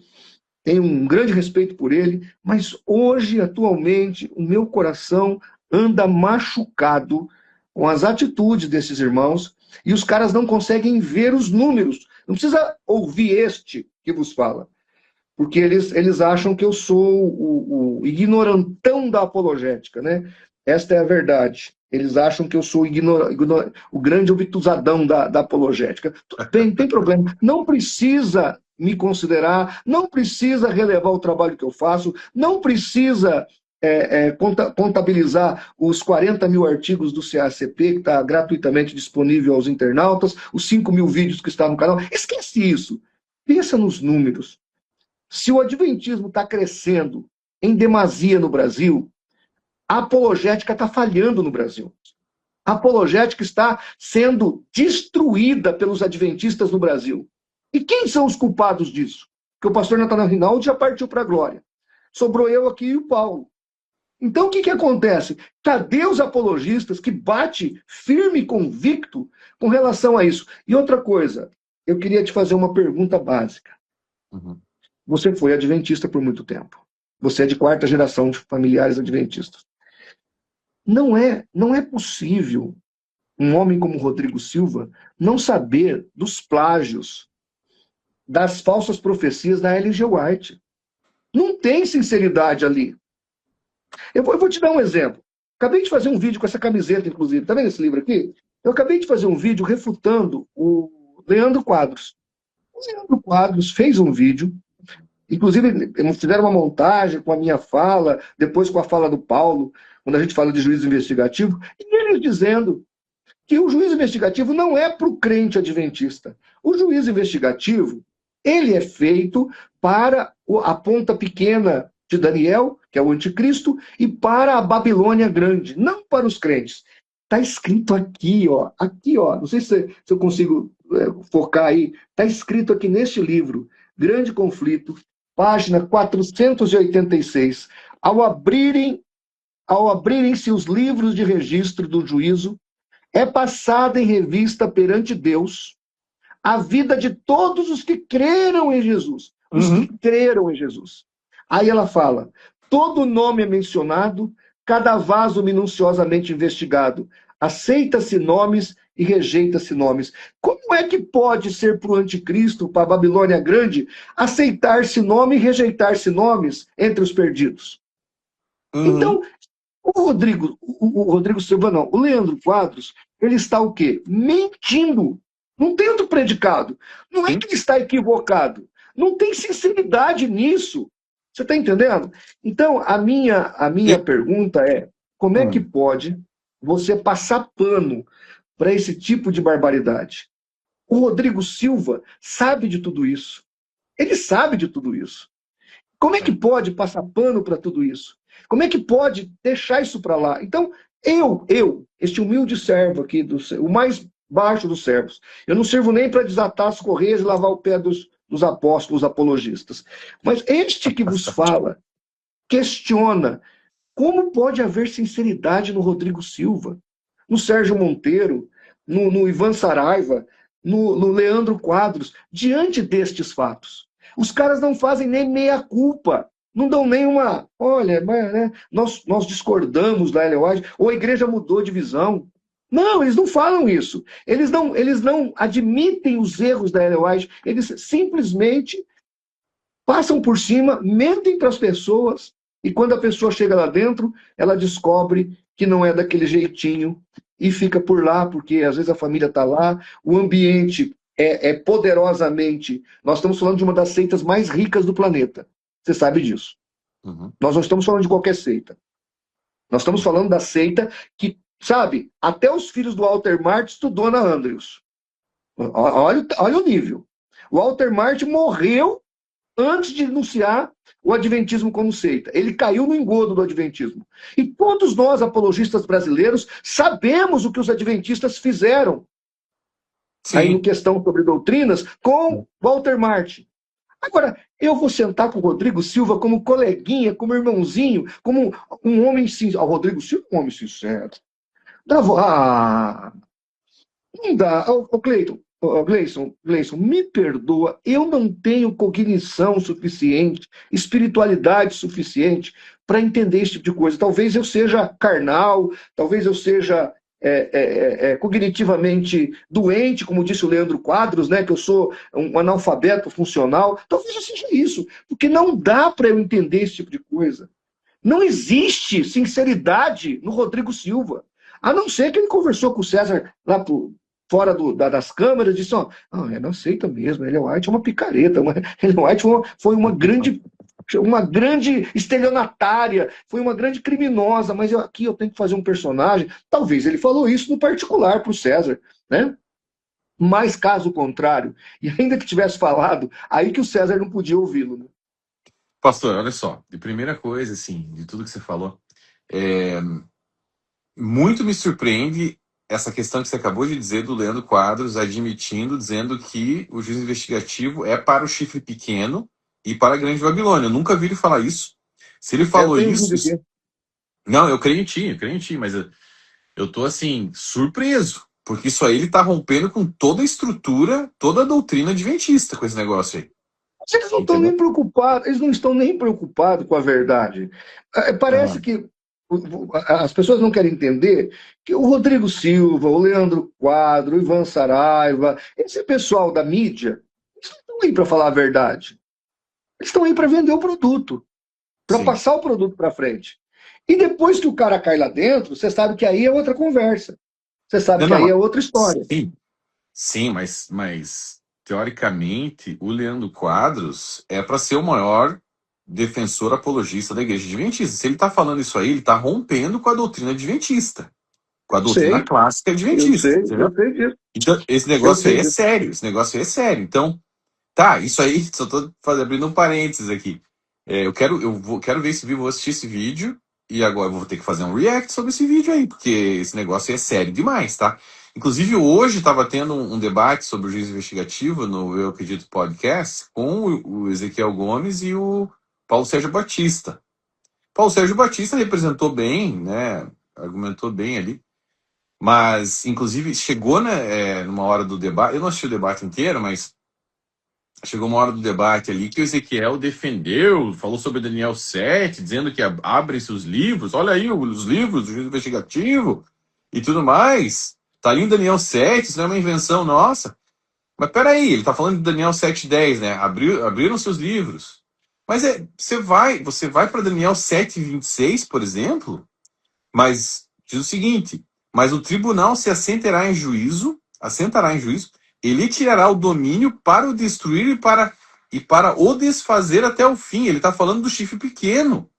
tenho um grande respeito por ele, mas hoje, atualmente, o meu coração anda machucado com as atitudes desses irmãos E os caras não conseguem ver os números. Não precisa ouvir este que vos fala. Porque eles acham que eu sou o ignorantão da apologética, né? Esta é a verdade. Eles acham que eu sou o grande obtusadão da apologética. Tudo bem, não tem problema. Não precisa me considerar, não precisa relevar o trabalho que eu faço, não precisa contabilizar os 40 mil artigos do CACP, que está gratuitamente disponível aos internautas, os 5 mil vídeos que estão no canal. Esquece isso. Pensa nos números. Se o adventismo está crescendo em demasia no Brasil, a apologética está falhando no Brasil. A apologética está sendo destruída pelos adventistas no Brasil. E quem são os culpados disso? Porque o pastor Natanael Rinaldi já partiu para a glória. Sobrou eu aqui e o Paulo. Então o que acontece? Cadê os apologistas que bate firme e convicto com relação a isso? E outra coisa, eu queria te fazer uma pergunta básica. Uhum. Você foi adventista por muito tempo. Você é de 4ª geração de familiares adventistas. Não é possível um homem como Rodrigo Silva não saber dos plágios, das falsas profecias da Ellen G. White. Não tem sinceridade ali. Eu vou te dar um exemplo. Acabei de fazer um vídeo com essa camiseta, inclusive. Tá vendo esse livro aqui? Eu acabei de fazer um vídeo refutando o Leandro Quadros. O Leandro Quadros fez um vídeo. Inclusive, eles fizeram uma montagem com a minha fala, depois com a fala do Paulo, quando a gente fala de juízo investigativo, e eles dizendo que o juízo investigativo não é para o crente adventista. O juízo investigativo, ele é feito para a ponta pequena de Daniel, que é o anticristo, e para a Babilônia grande, não para os crentes. Está escrito aqui, ó, não sei se eu consigo focar aí, está escrito aqui neste livro, Grande Conflito, página 486. Ao abrirem-se os livros de registro do juízo, é passada em revista perante Deus a vida de todos os que creram em Jesus. Os que creram em Jesus. Aí ela fala, todo nome é mencionado, cada vaso minuciosamente investigado. Aceita-se nomes e rejeita-se nomes. Como é que pode ser para o anticristo, para a Babilônia grande, aceitar-se nome e rejeitar-se nomes entre os perdidos? Então, o Rodrigo Silva não, o Leandro Quadros, ele está o quê? Mentindo. Não tem outro predicado. Não é que ele está equivocado. Não tem sinceridade nisso. Você está entendendo? Então, a minha pergunta é, como é que pode você passar pano para esse tipo de barbaridade? O Rodrigo Silva sabe de tudo isso. Ele sabe de tudo isso. Como é que pode passar pano para tudo isso? Como é que pode deixar isso para lá? Então, este humilde servo aqui, o mais baixo dos servos, eu não sirvo nem para desatar as correias e lavar o pé dos apóstolos apologistas. Mas este que vos fala, questiona, como pode haver sinceridade no Rodrigo Silva, no Sérgio Monteiro, no Ivan Saraiva, no Leandro Quadros, diante destes fatos? Os caras não fazem nem meia-culpa, não dão nem uma... Olha, né, nós discordamos da Ellen White, ou a igreja mudou de visão. Não, eles não falam isso. Eles não admitem os erros da Ellen White, eles simplesmente passam por cima, mentem para as pessoas, e quando a pessoa chega lá dentro, ela descobre que não é daquele jeitinho, e fica por lá, porque às vezes a família está lá, o ambiente é poderosamente... Nós estamos falando de uma das seitas mais ricas do planeta. Você sabe disso. Nós não estamos falando de qualquer seita. Nós estamos falando da seita que, sabe, até os filhos do Walter Martin estudou na Andrews. Olha o nível. O Walter Martin morreu antes de denunciar o adventismo como seita. Ele caiu no engodo do adventismo. E todos nós, apologistas brasileiros, sabemos o que os adventistas fizeram. Sim. Aí, em questão sobre doutrinas, com Walter Martin. Agora, eu vou sentar com o Rodrigo Silva como coleguinha, como irmãozinho, como um homem sincero. O Rodrigo Silva é um homem sincero. Não dá. Gleison, me perdoa, eu não tenho cognição suficiente, espiritualidade suficiente para entender esse tipo de coisa. Talvez eu seja carnal, talvez eu seja cognitivamente doente, como disse o Leandro Quadros, né, que eu sou um analfabeto funcional. Talvez eu seja isso, porque não dá para eu entender esse tipo de coisa. Não existe sinceridade no Rodrigo Silva. A não ser que ele conversou com o César lá fora das câmeras e disse: ó, ele não aceita mesmo, ele é White, é uma picareta. Ele é White foi uma grande estelionatária, foi uma grande criminosa, mas aqui eu tenho que fazer um personagem. Talvez ele falou isso no particular para o César, né? Mas caso contrário, e ainda que tivesse falado, aí que o César não podia ouvi-lo, né? Pastor, olha só, de primeira coisa, assim, de tudo que você falou, é, muito me surpreende essa questão que você acabou de dizer do Leandro Quadros admitindo, dizendo que o juiz investigativo é para o chifre pequeno e para a Grande Babilônia. Eu nunca vi ele falar isso. Se ele Eu falou tenho isso. vídeo aqui. Não, eu creio em ti, mas eu tô assim, surpreso. Porque isso aí ele tá rompendo com toda a estrutura, toda a doutrina adventista com esse negócio aí. Eles não estão Entendeu? nem preocupados, eles não estão nem preocupados com a verdade. Ah, Parece que as pessoas não querem entender que o Rodrigo Silva, o Leandro Quadro, o Ivan Saraiva, esse pessoal da mídia, eles não estão aí para falar a verdade. Eles estão aí para vender o produto, para sim. passar o produto para frente. E depois que o cara cai lá dentro, você sabe que aí é outra conversa. Você sabe Não, que aí não. é outra história. Sim, sim, mas teoricamente o Leandro Quadros é para ser o maior defensor apologista da igreja adventista. Se ele está falando isso aí, ele está rompendo com a doutrina adventista, com a doutrina Sei, clássica adventista, eu entendeu? sei disso, Então, esse eu negócio aí sei é disso. sério, esse negócio aí é sério. Então, tá, isso aí, só tô abrindo um parênteses aqui. Quero ver esse vídeo, vou assistir esse vídeo e agora eu vou ter que fazer um react sobre esse vídeo aí, porque esse negócio aí é sério demais, tá? Inclusive, hoje estava tendo um debate sobre o juiz investigativo no Eu Acredito Podcast com o Ezequiel Gomes e o Paulo Sérgio Batista. Paulo Sérgio Batista representou bem, né? Argumentou bem ali, mas, inclusive, chegou, né, numa hora do debate, eu não assisti o debate inteiro, mas chegou uma hora do debate ali que o Ezequiel defendeu, falou sobre Daniel 7, dizendo que abrem-se os livros, olha aí os livros do juiz investigativo e tudo mais. Tá ali em Daniel 7, isso não é uma invenção nossa. Mas peraí, ele tá falando de Daniel 7:10, né? Abriram seus livros. Mas você vai para Daniel 7:26, por exemplo, mas diz o seguinte: mas o tribunal se assentará em juízo, ele tirará o domínio para o destruir e para o desfazer até o fim. Ele está falando do chifre pequeno,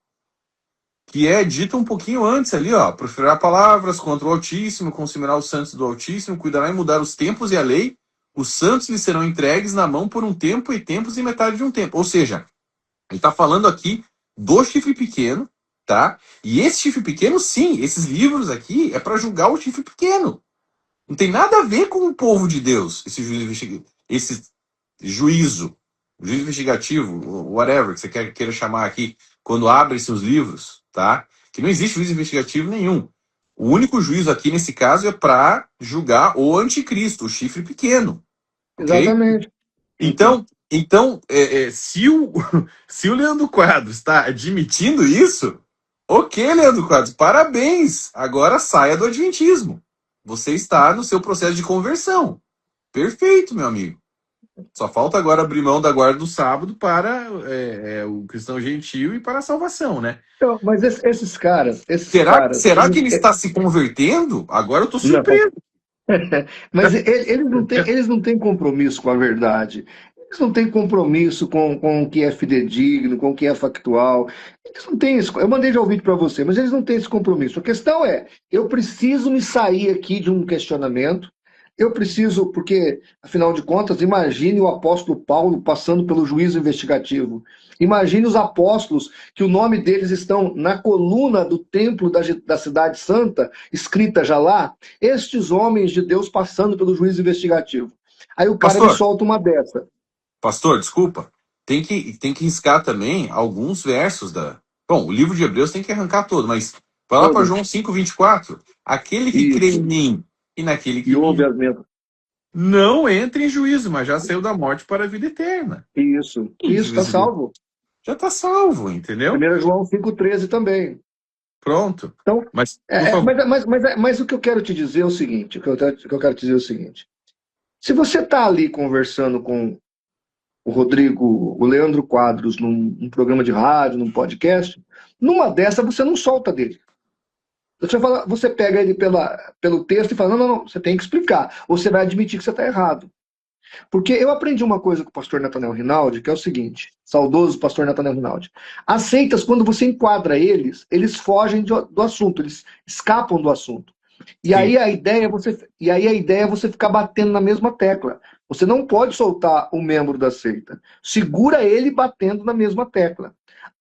que é dito um pouquinho antes ali, ó. Proferirá palavras contra o Altíssimo, consumirá os santos do Altíssimo, cuidará em mudar os tempos e a lei. Os santos lhe serão entregues na mão por um tempo e tempos e metade de um tempo. Ou seja, ele está falando aqui do chifre pequeno, tá? E esse chifre pequeno, sim, esses livros aqui é para julgar o chifre pequeno. Não tem nada a ver com o povo de Deus, esse juízo, juízo investigativo, whatever que você queira chamar aqui, quando abre-se os livros, tá? Que não existe juízo investigativo nenhum. O único juízo aqui nesse caso é para julgar o anticristo, o chifre pequeno, ok? Exatamente. Então, se o, se o Leandro Quadros está admitindo isso, ok, Leandro Quadros, parabéns. Agora saia do adventismo. Você está no seu processo de conversão. Perfeito, meu amigo. Só falta agora abrir mão da guarda do sábado para o cristão gentil e para a salvação, né? Então, mas esses Será, caras, será que ele está se convertendo? Agora eu estou não, surpreso. mas eles não têm compromisso com a verdade. Eles não têm compromisso com o que é fidedigno, com o que é factual. Eles não têm isso. Eu mandei já o vídeo para você, mas eles não têm esse compromisso. A questão é, eu preciso me sair aqui de um questionamento. Eu preciso, porque, afinal de contas, imagine o apóstolo Paulo passando pelo juízo investigativo. Imagine os apóstolos, que o nome deles estão na coluna do templo da cidade santa, escrita já lá, estes homens de Deus passando pelo juízo investigativo. Aí o cara ele Pastor, solta uma dessa. pastor, desculpa. Tem que riscar também alguns versos da. Bom, o livro de Hebreus tem que arrancar todo, mas vai lá para Todos. João 5:24. Aquele que crê em Isso. mim e naquele E que ouve me as mesmas. não entra em juízo, mas já saiu da morte para a vida eterna. Isso. Em Isso, está juízo de- salvo. Já está salvo, entendeu? 1 João 5,13 também. Pronto. Então, Mas, por favor. mas o que eu quero te dizer é o seguinte, o que eu quero te dizer é o seguinte. Se você está ali conversando com o Rodrigo, o Leandro Quadros, num programa de rádio, num podcast, numa dessa você não solta dele. Você pega ele pelo texto e fala, não, não, não, você tem que explicar. Ou você vai admitir que você está errado. Porque eu aprendi uma coisa com o pastor Nathanael Rinaldi, que é o seguinte, saudoso pastor Nathanael Rinaldi. As seitas, quando você enquadra eles fogem do assunto, eles escapam do assunto. E Sim. aí a ideia é você ficar batendo na mesma tecla. Você não pode soltar o membro da seita. Segura ele batendo na mesma tecla.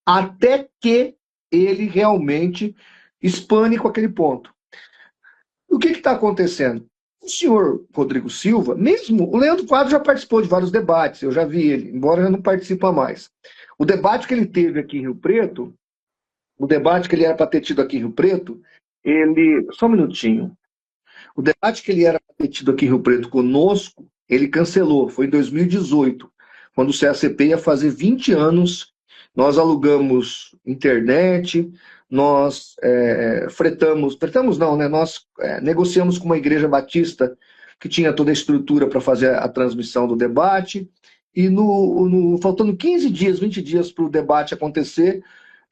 Até que ele realmente espane com aquele ponto. O que está acontecendo? O senhor Rodrigo Silva, mesmo o Leandro Quadros já participou de vários debates, eu já vi ele, embora ele não participe mais. O debate que ele teve aqui em Rio Preto, o debate que ele era para ter tido aqui em Rio Preto, ele. Só um minutinho. O debate que ele era para ter tido aqui em Rio Preto conosco, ele cancelou. Foi em 2018, quando o CACP ia fazer 20 anos. Nós alugamos internet, nós fretamos não, né? Nós negociamos com uma igreja batista que tinha toda a estrutura para fazer a transmissão do debate. E faltando 15 dias, 20 dias para o debate acontecer,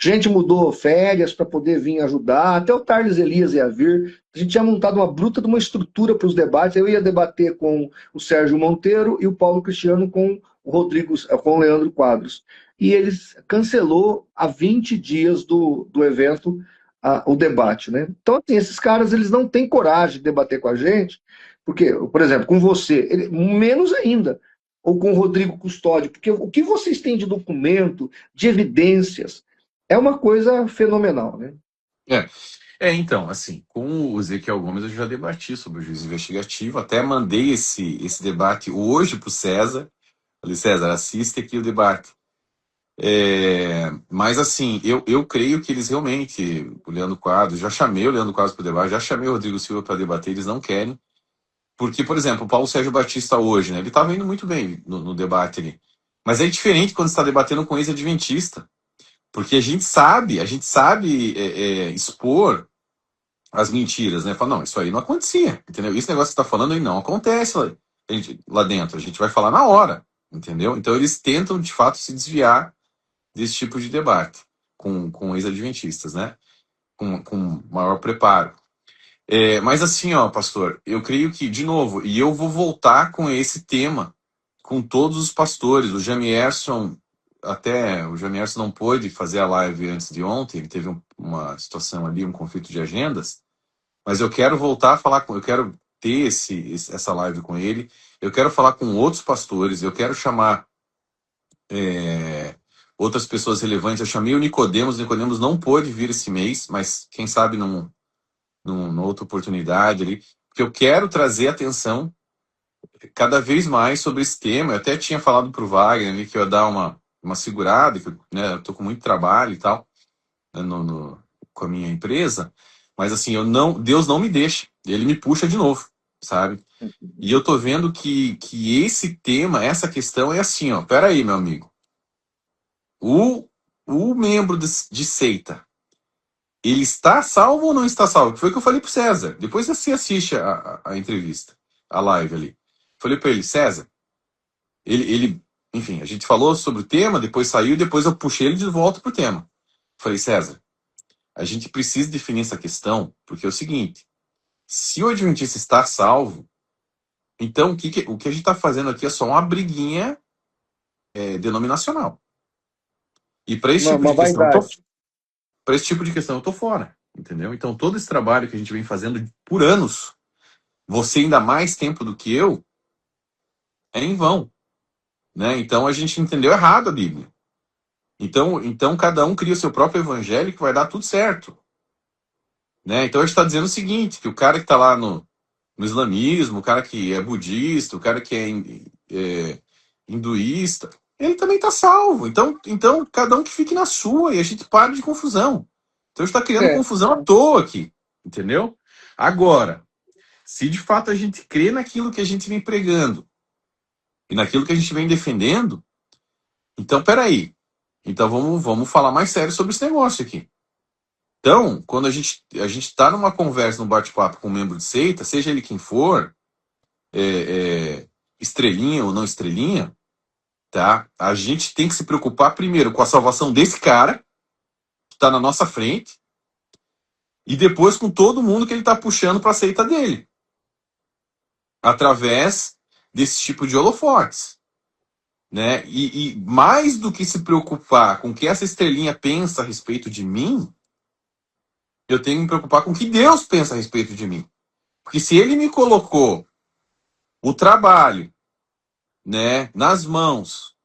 gente mudou férias para poder vir ajudar, até o Tarles Elias ia vir. A gente tinha montado uma bruta de uma estrutura para os debates. Eu ia debater com o Sérgio Monteiro e o Paulo Cristiano com com o Leandro Quadros. E eles cancelou há 20 dias do evento o debate, né? Então, assim, esses caras eles não têm coragem de debater com a gente, porque, por exemplo, com você, menos ainda, ou com o Rodrigo Custódio, porque o que vocês têm de documento, de evidências, é uma coisa fenomenal, né? Então, assim, com o Ezequiel Gomes eu já debati sobre o juízo investigativo, até mandei esse debate hoje para o César. Falei, César, assiste aqui o debate. Mas, assim, eu creio que eles realmente, o Leandro Quadros, já chamei o Leandro Quadros para o debate, já chamei o Rodrigo Silva para debater, eles não querem. Porque, por exemplo, o Paulo Sérgio Batista hoje, né, ele estava indo muito bem no debate ali. Mas é diferente quando você está debatendo com ex-adventista. Porque a gente sabe expor as mentiras, né? Fala, não, isso aí não acontecia, entendeu? Esse negócio que você tá falando aí não acontece lá dentro. A gente vai falar na hora, entendeu? Então eles tentam, de fato, se desviar desse tipo de debate com ex-adventistas, né? Com maior preparo. Mas assim, ó, pastor, eu creio que, de novo, e eu vou voltar com esse tema com todos os pastores. O Jamierson, até o Jamierson não pôde fazer a live antes de ontem, ele teve uma situação ali, um conflito de agendas, mas eu quero voltar a falar eu quero ter essa live com ele, eu quero falar com outros pastores, eu quero chamar outras pessoas relevantes. Eu chamei o Nicodemos não pôde vir esse mês, mas quem sabe numa outra oportunidade ali, porque eu quero trazer atenção cada vez mais sobre esse tema. Eu até tinha falado pro Wagner ali que eu ia dar uma segurada, que eu tô com muito trabalho e tal, né, com a minha empresa, mas assim, Deus não me deixa, ele me puxa de novo, sabe? E eu tô vendo que esse tema, essa questão é assim, ó, peraí, meu amigo, o membro de seita, ele está salvo ou não está salvo? Foi o que eu falei pro César. Depois você assiste a entrevista, a live ali. Falei para ele, César, enfim, a gente falou sobre o tema, depois saiu, depois eu puxei ele de volta pro tema. Falei, César, a gente precisa definir essa questão, porque é o seguinte, se o adventista está salvo, então o que a gente está fazendo aqui é só uma briguinha denominacional. E para esse tipo Uma de questão, vaidade. eu tô fora, entendeu? Então todo esse trabalho que a gente vem fazendo por anos, você ainda mais tempo do que eu, é em vão, né? Então a gente entendeu errado a Bíblia. Então cada um cria o seu próprio evangelho que vai dar tudo certo, né? Então a gente está dizendo o seguinte, que o cara que está lá no islamismo, o cara que é budista, o cara que é hinduísta, ele também está salvo. Então cada um que fique na sua e a gente para de confusão. Então a gente está criando É, confusão à toa aqui, entendeu? Agora, se de fato a gente crê naquilo que a gente vem pregando e naquilo que a gente vem defendendo, então peraí. Então vamos falar mais sério sobre esse negócio aqui. Então, quando a gente está numa conversa, num bate-papo com um membro de seita, seja ele quem for, estrelinha ou não estrelinha, tá? A gente tem que se preocupar primeiro com a salvação desse cara, que está na nossa frente, e depois com todo mundo que ele está puxando para a seita dele, através desse tipo de holofotes, né? E mais do que se preocupar com o que essa estrelinha pensa a respeito de mim, eu tenho que me preocupar com o que Deus pensa a respeito de mim. Porque se ele me colocou o trabalho, né, nas mãos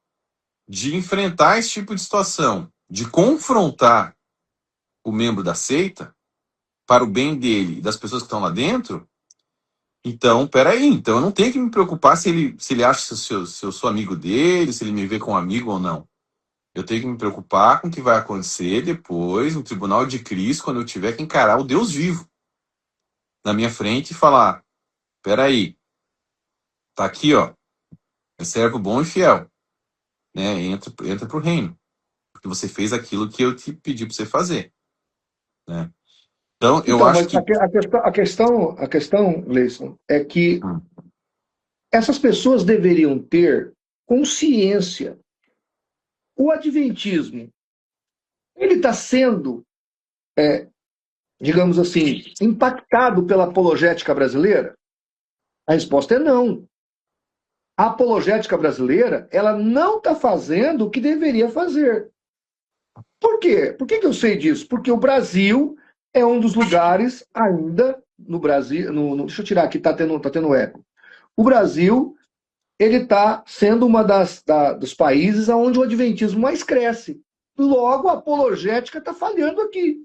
de enfrentar esse tipo de situação, de confrontar o membro da seita para o bem dele e das pessoas que estão lá dentro, então, peraí, então eu não tenho que me preocupar se ele acha se eu sou amigo dele, se ele me vê como amigo ou não. Eu tenho que me preocupar com o que vai acontecer depois, no tribunal de Cristo, quando eu tiver que encarar o Deus vivo na minha frente e falar, peraí, tá aqui, ó, é servo bom e fiel, né? Entra pro reino, porque você fez aquilo que eu te pedi para você fazer, né? Então, eu Então, acho mas que a questão, Leison, é que Hum. essas pessoas deveriam ter consciência. O adventismo, ele está sendo, digamos assim, impactado pela apologética brasileira? A resposta é não. A apologética brasileira, ela não está fazendo o que deveria fazer. Por quê? Por que eu sei disso? Porque o Brasil é um dos lugares ainda no Brasil. Deixa eu tirar aqui, tá tendo eco. O Brasil, ele está sendo dos países onde o adventismo mais cresce. Logo, a apologética está falhando aqui.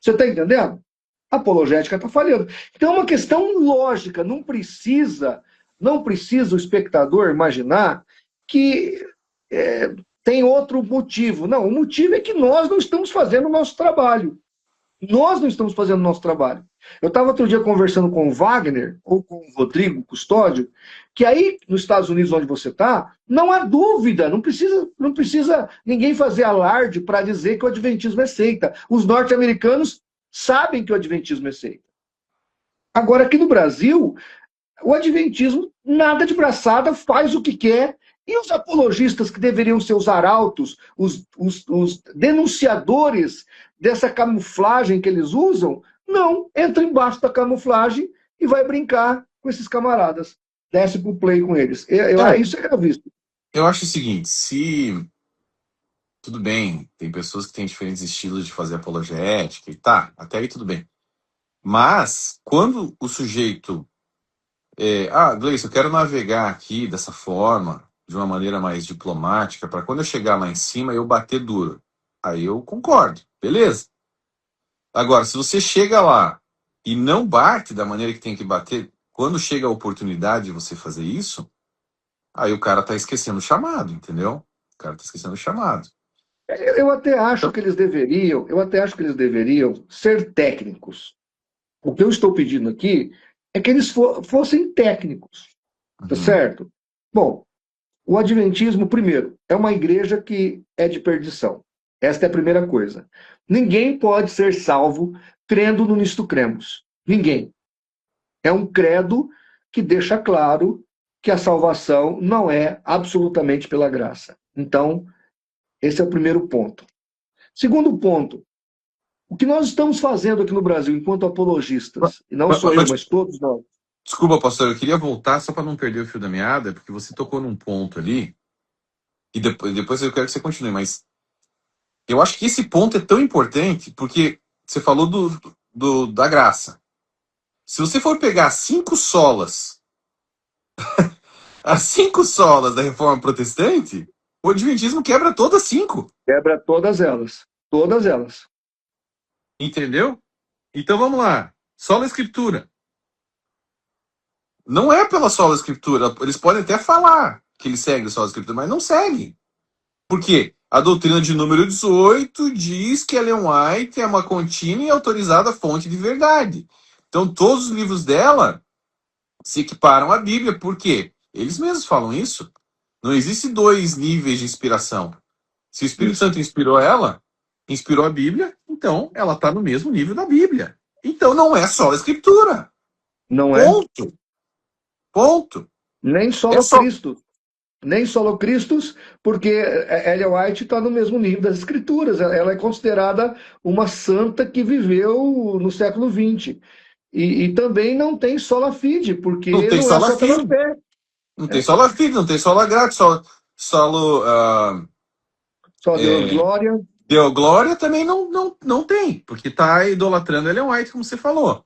Você está entendendo? A apologética está falhando. Então é uma questão lógica, não precisa o espectador imaginar que tem outro motivo. Não, o motivo é que nós não estamos fazendo o nosso trabalho. Nós não estamos fazendo o nosso trabalho. Eu estava outro dia conversando com o Wagner, ou com o Rodrigo Custódio, que aí, nos Estados Unidos, onde você está, não há dúvida, não precisa ninguém fazer alarde para dizer que o adventismo é seita. Os norte-americanos sabem que o adventismo é seita. Agora, aqui no Brasil, o adventismo, nada de braçada, faz o que quer, e os apologistas, que deveriam ser os arautos, os denunciadores dessa camuflagem que eles usam, não, entra embaixo da camuflagem e vai brincar com esses camaradas. Desce pro play com eles. Isso é gravíssimo. eu acho o seguinte, se tudo bem, tem pessoas que têm diferentes estilos de fazer apologética e tá, até aí tudo bem. Mas, quando o sujeito Gleice, eu quero navegar aqui dessa forma, de uma maneira mais diplomática, para quando eu chegar lá em cima eu bater duro. Aí eu concordo, beleza. Agora, se você chega lá e não bate da maneira que tem que bater, quando chega a oportunidade de você fazer isso, aí o cara tá esquecendo o chamado, entendeu? O cara tá esquecendo o chamado. Eu até acho que eles deveriam ser técnicos. O que eu estou pedindo aqui é que eles fossem técnicos, tá Uhum. certo? Bom, o adventismo, primeiro, é uma igreja que é de perdição. Esta é a primeira coisa. Ninguém pode ser salvo crendo no Nisto Cremos. Ninguém. É um credo que deixa claro que a salvação não é absolutamente pela graça. Então, esse é o primeiro ponto. Segundo ponto, o que nós estamos fazendo aqui no Brasil, enquanto apologistas, e não só eu, mas todos nós. Desculpa, pastor, eu queria voltar só para não perder o fio da meada, porque você tocou num ponto ali, e depois eu quero que você continue, mas eu acho que esse ponto é tão importante, porque você falou da graça. Se você for pegar as 5 solas da Reforma Protestante, o Adventismo quebra todas 5. Quebra todas elas. Todas elas. Entendeu? Então vamos lá. Sola Escritura. Não é pela sola Escritura. Eles podem até falar que eles seguem a sola Escritura, mas não seguem. Por quê? A doutrina de número 18 diz que Ellen White é uma contínua e autorizada fonte de verdade. Então todos os livros dela se equiparam à Bíblia. Por quê? Eles mesmos falam isso. Não existe 2 níveis de inspiração. Se o Espírito Santo inspirou ela, inspirou a Bíblia, então então ela está no mesmo nível da Bíblia. Então não é só a Escritura. Não é? Ponto. Ponto. Nem É solo só. Cristo. Nem solo Christus, porque Ellen White está no mesmo nível das Escrituras. Ela é considerada uma santa que viveu no século XX. E também não tem sola fide, Não porque tem não é sola só pela fide. fé. Não tem sola fide, não tem sola grátis, solo Só Deus glória. deu glória também não tem, porque está idolatrando Ellen White, como você falou.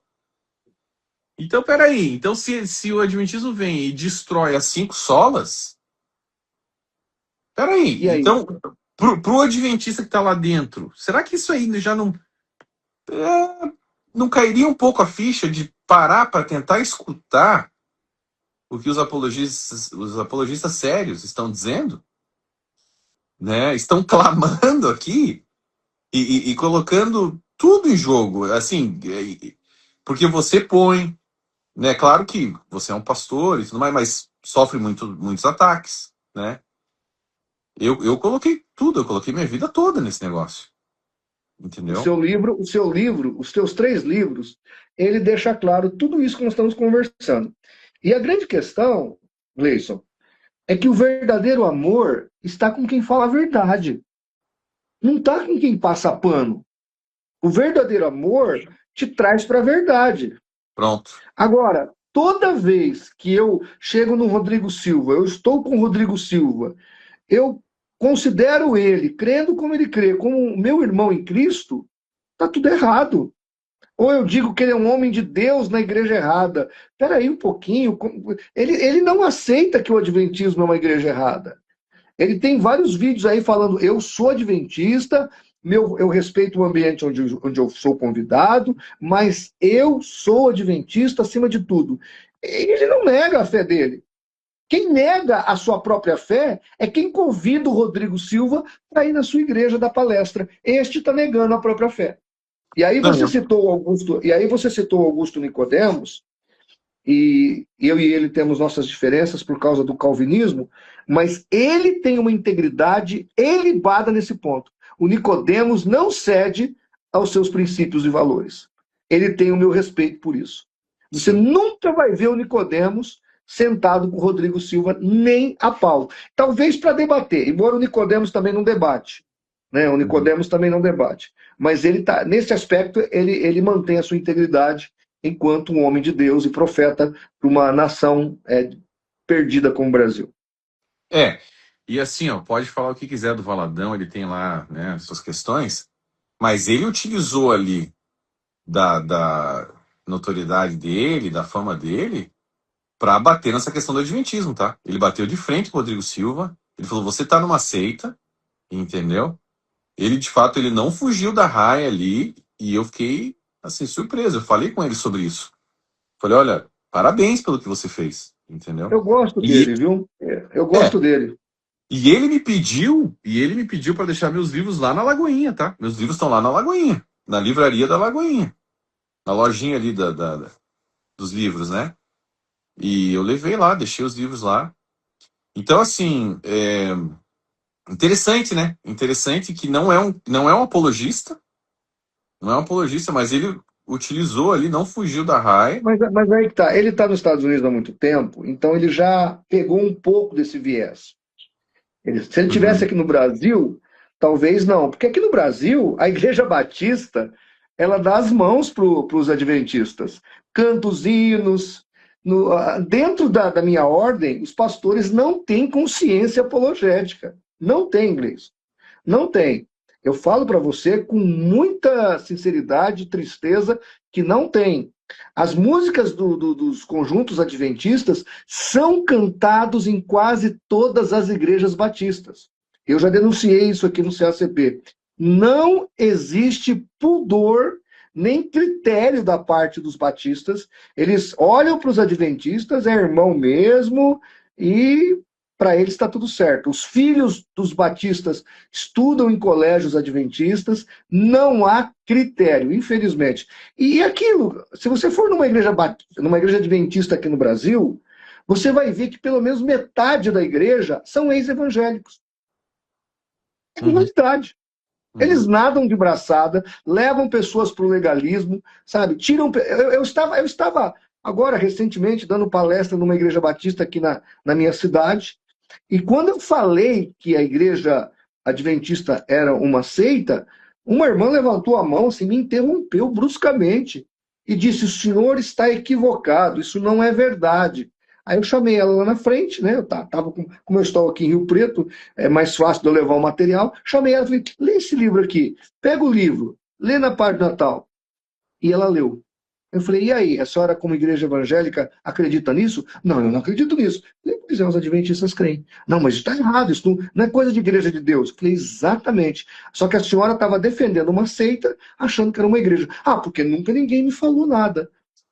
Então, peraí. Então, se o Adventismo vem e destrói as 5 solas, peraí. E aí? Então, pro Adventista que está lá dentro, será que isso aí já não cairia um pouco a ficha de parar para tentar escutar o que os apologistas sérios estão dizendo? Né? Estão clamando aqui e colocando tudo em jogo. Assim, porque você põe. Né, claro que você é um pastor e tudo mais, mas sofre muitos ataques, né? Eu coloquei tudo, eu coloquei minha vida toda nesse negócio, entendeu? Os teus 3 livros, ele deixa claro tudo isso que nós estamos conversando. E a grande questão, Gleison, é que o verdadeiro amor está com quem fala a verdade. Não está com quem passa pano. O verdadeiro amor te traz para a verdade. Pronto. Agora, toda vez que eu chego no Rodrigo Silva, eu estou com o Rodrigo Silva, eu considero ele, crendo como ele crê, como meu irmão em Cristo, está tudo errado. Ou eu digo que ele é um homem de Deus na igreja errada. Espera aí um pouquinho. Ele não aceita que o adventismo é uma igreja errada. Ele tem vários vídeos aí falando, eu sou adventista, eu respeito o ambiente onde eu sou convidado, mas eu sou adventista acima de tudo. Ele não nega a fé dele. Quem nega a sua própria fé é quem convida o Rodrigo Silva para ir na sua igreja dar palestra. Este está negando a própria fé. E aí Não, você citou Augusto Nicodemos, e eu e ele temos nossas diferenças por causa do calvinismo, mas ele tem uma integridade elevada nesse ponto. O Nicodemos não cede aos seus princípios e valores. Ele tem o meu respeito por isso. Você sim. nunca vai ver o Nicodemos sentado com o Rodrigo Silva, nem a pau. Talvez para debater, embora o Nicodemos também não debate. Né? O Nicodemos também não debate. Mas ele tá, nesse aspecto, ele mantém a sua integridade enquanto um homem de Deus e profeta para uma nação perdida como o Brasil. E assim, ó, pode falar o que quiser do Valadão, ele tem lá, né, suas questões, mas ele utilizou ali da notoriedade dele, da fama dele, para bater nessa questão do adventismo, tá? Ele bateu de frente com o Rodrigo Silva, ele falou, você tá numa seita, entendeu? Ele, de fato, ele não fugiu da raia ali, e eu fiquei, assim, surpreso. Eu falei com ele sobre isso. Falei, olha, parabéns pelo que você fez, entendeu? Eu gosto E, dele, viu? Eu é, gosto dele. e ele me pediu para deixar meus livros lá na Lagoinha, tá? Meus livros estão lá na Lagoinha, na livraria da Lagoinha, na lojinha ali dos livros, né? E eu levei lá, deixei os livros lá. Então, assim, interessante, né? Interessante que não é um apologista, não é um apologista, mas ele utilizou ali, não fugiu da raia. Mas aí que tá. Ele está nos Estados Unidos há muito tempo, então ele já pegou um pouco desse viés. Se ele tivesse Uhum, aqui no Brasil, talvez não, porque aqui no Brasil a Igreja Batista ela dá as mãos para os adventistas, canta os hinos. Dentro da minha ordem, os pastores não têm consciência apologética, não tem inglês, não tem. Eu falo para você com muita sinceridade e tristeza que não tem. As músicas dos conjuntos adventistas são cantados em quase todas as igrejas batistas. Eu já denunciei isso aqui no CACP. Não existe pudor nem critério da parte dos batistas. Eles olham para os adventistas, é irmão mesmo, e para eles está tudo certo. Os filhos dos batistas estudam em colégios adventistas, não há critério, infelizmente. E aquilo, se você for numa igreja adventista aqui no Brasil, você vai ver que pelo menos metade da igreja são ex-evangélicos. É uhum, metade. Eles nadam de braçada, levam pessoas para o legalismo, sabe? Tiram. Eu estava agora, recentemente, dando palestra numa igreja batista aqui na minha cidade, e quando eu falei que a igreja adventista era uma seita, uma irmã levantou a mão, assim, me interrompeu bruscamente e disse: o senhor está equivocado, isso não é verdade. Aí eu chamei ela lá na frente, né? Como eu estou aqui em Rio Preto, é mais fácil de eu levar o material. Chamei ela e falei: lê esse livro aqui, pega o livro, lê na página tal. E ela leu. Eu falei: e aí, a senhora, como igreja evangélica, acredita nisso? Não, eu não acredito nisso. Eu falei: pois é, os adventistas creem. Não, mas está errado, isso não é coisa de igreja de Deus. Eu falei: exatamente. Só que a senhora estava defendendo uma seita, achando que era uma igreja. Ah, porque nunca ninguém me falou nada.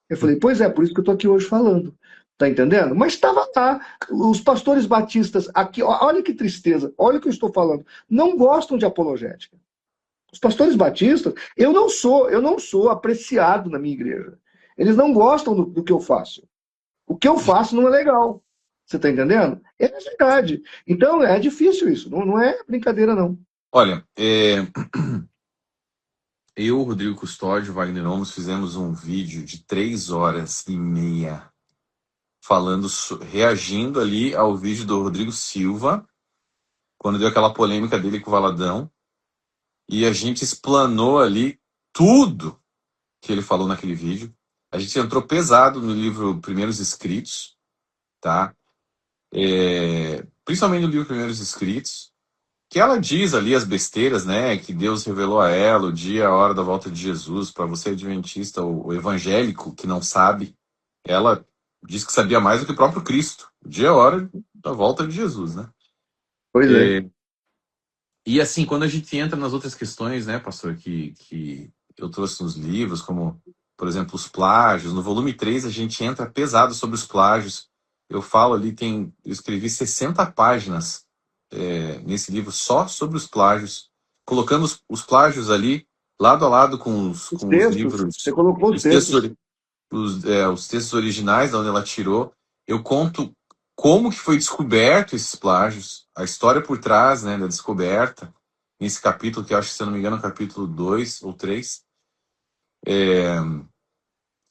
Eu falei: pois é, por isso que eu estou aqui hoje falando. Tá entendendo? Mas estava lá, os pastores batistas, aqui, olha que tristeza, olha o que eu estou falando, não gostam de apologética. Os pastores batistas, eu não sou apreciado na minha igreja. Eles não gostam do que eu faço. O que eu faço não é legal. Você está entendendo? É verdade. Então é difícil isso. Não é brincadeira, não. Olha, eu, Rodrigo Custódio, Wagner Omos, fizemos um vídeo de 3 horas e meia falando, reagindo ali ao vídeo do Rodrigo Silva, quando deu aquela polêmica dele com o Valadão, e a gente explanou ali tudo que ele falou naquele vídeo. A gente entrou pesado no livro Primeiros Escritos, tá? Principalmente no livro Primeiros Escritos, que ela diz ali as besteiras, né? Que Deus revelou a ela o dia, a hora da volta de Jesus. Para você adventista, o evangélico que não sabe, ela diz que sabia mais do que o próprio Cristo, o dia e a hora da volta de Jesus, né? Pois é. E assim, quando a gente entra nas outras questões, né, pastor, que eu trouxe nos livros, como, por exemplo, os plágios, no volume 3 a gente entra pesado sobre os plágios. Eu falo ali, eu escrevi 60 páginas nesse livro só sobre os plágios, colocando os plágios ali, lado a lado com Os os textos, você livros, colocou os os textos, textos. os textos originais, da onde ela tirou. Eu conto como que foi descoberto esses plágios, a história por trás, né, da descoberta, nesse capítulo, que eu acho que, se eu não me engano, é o capítulo 2 ou 3.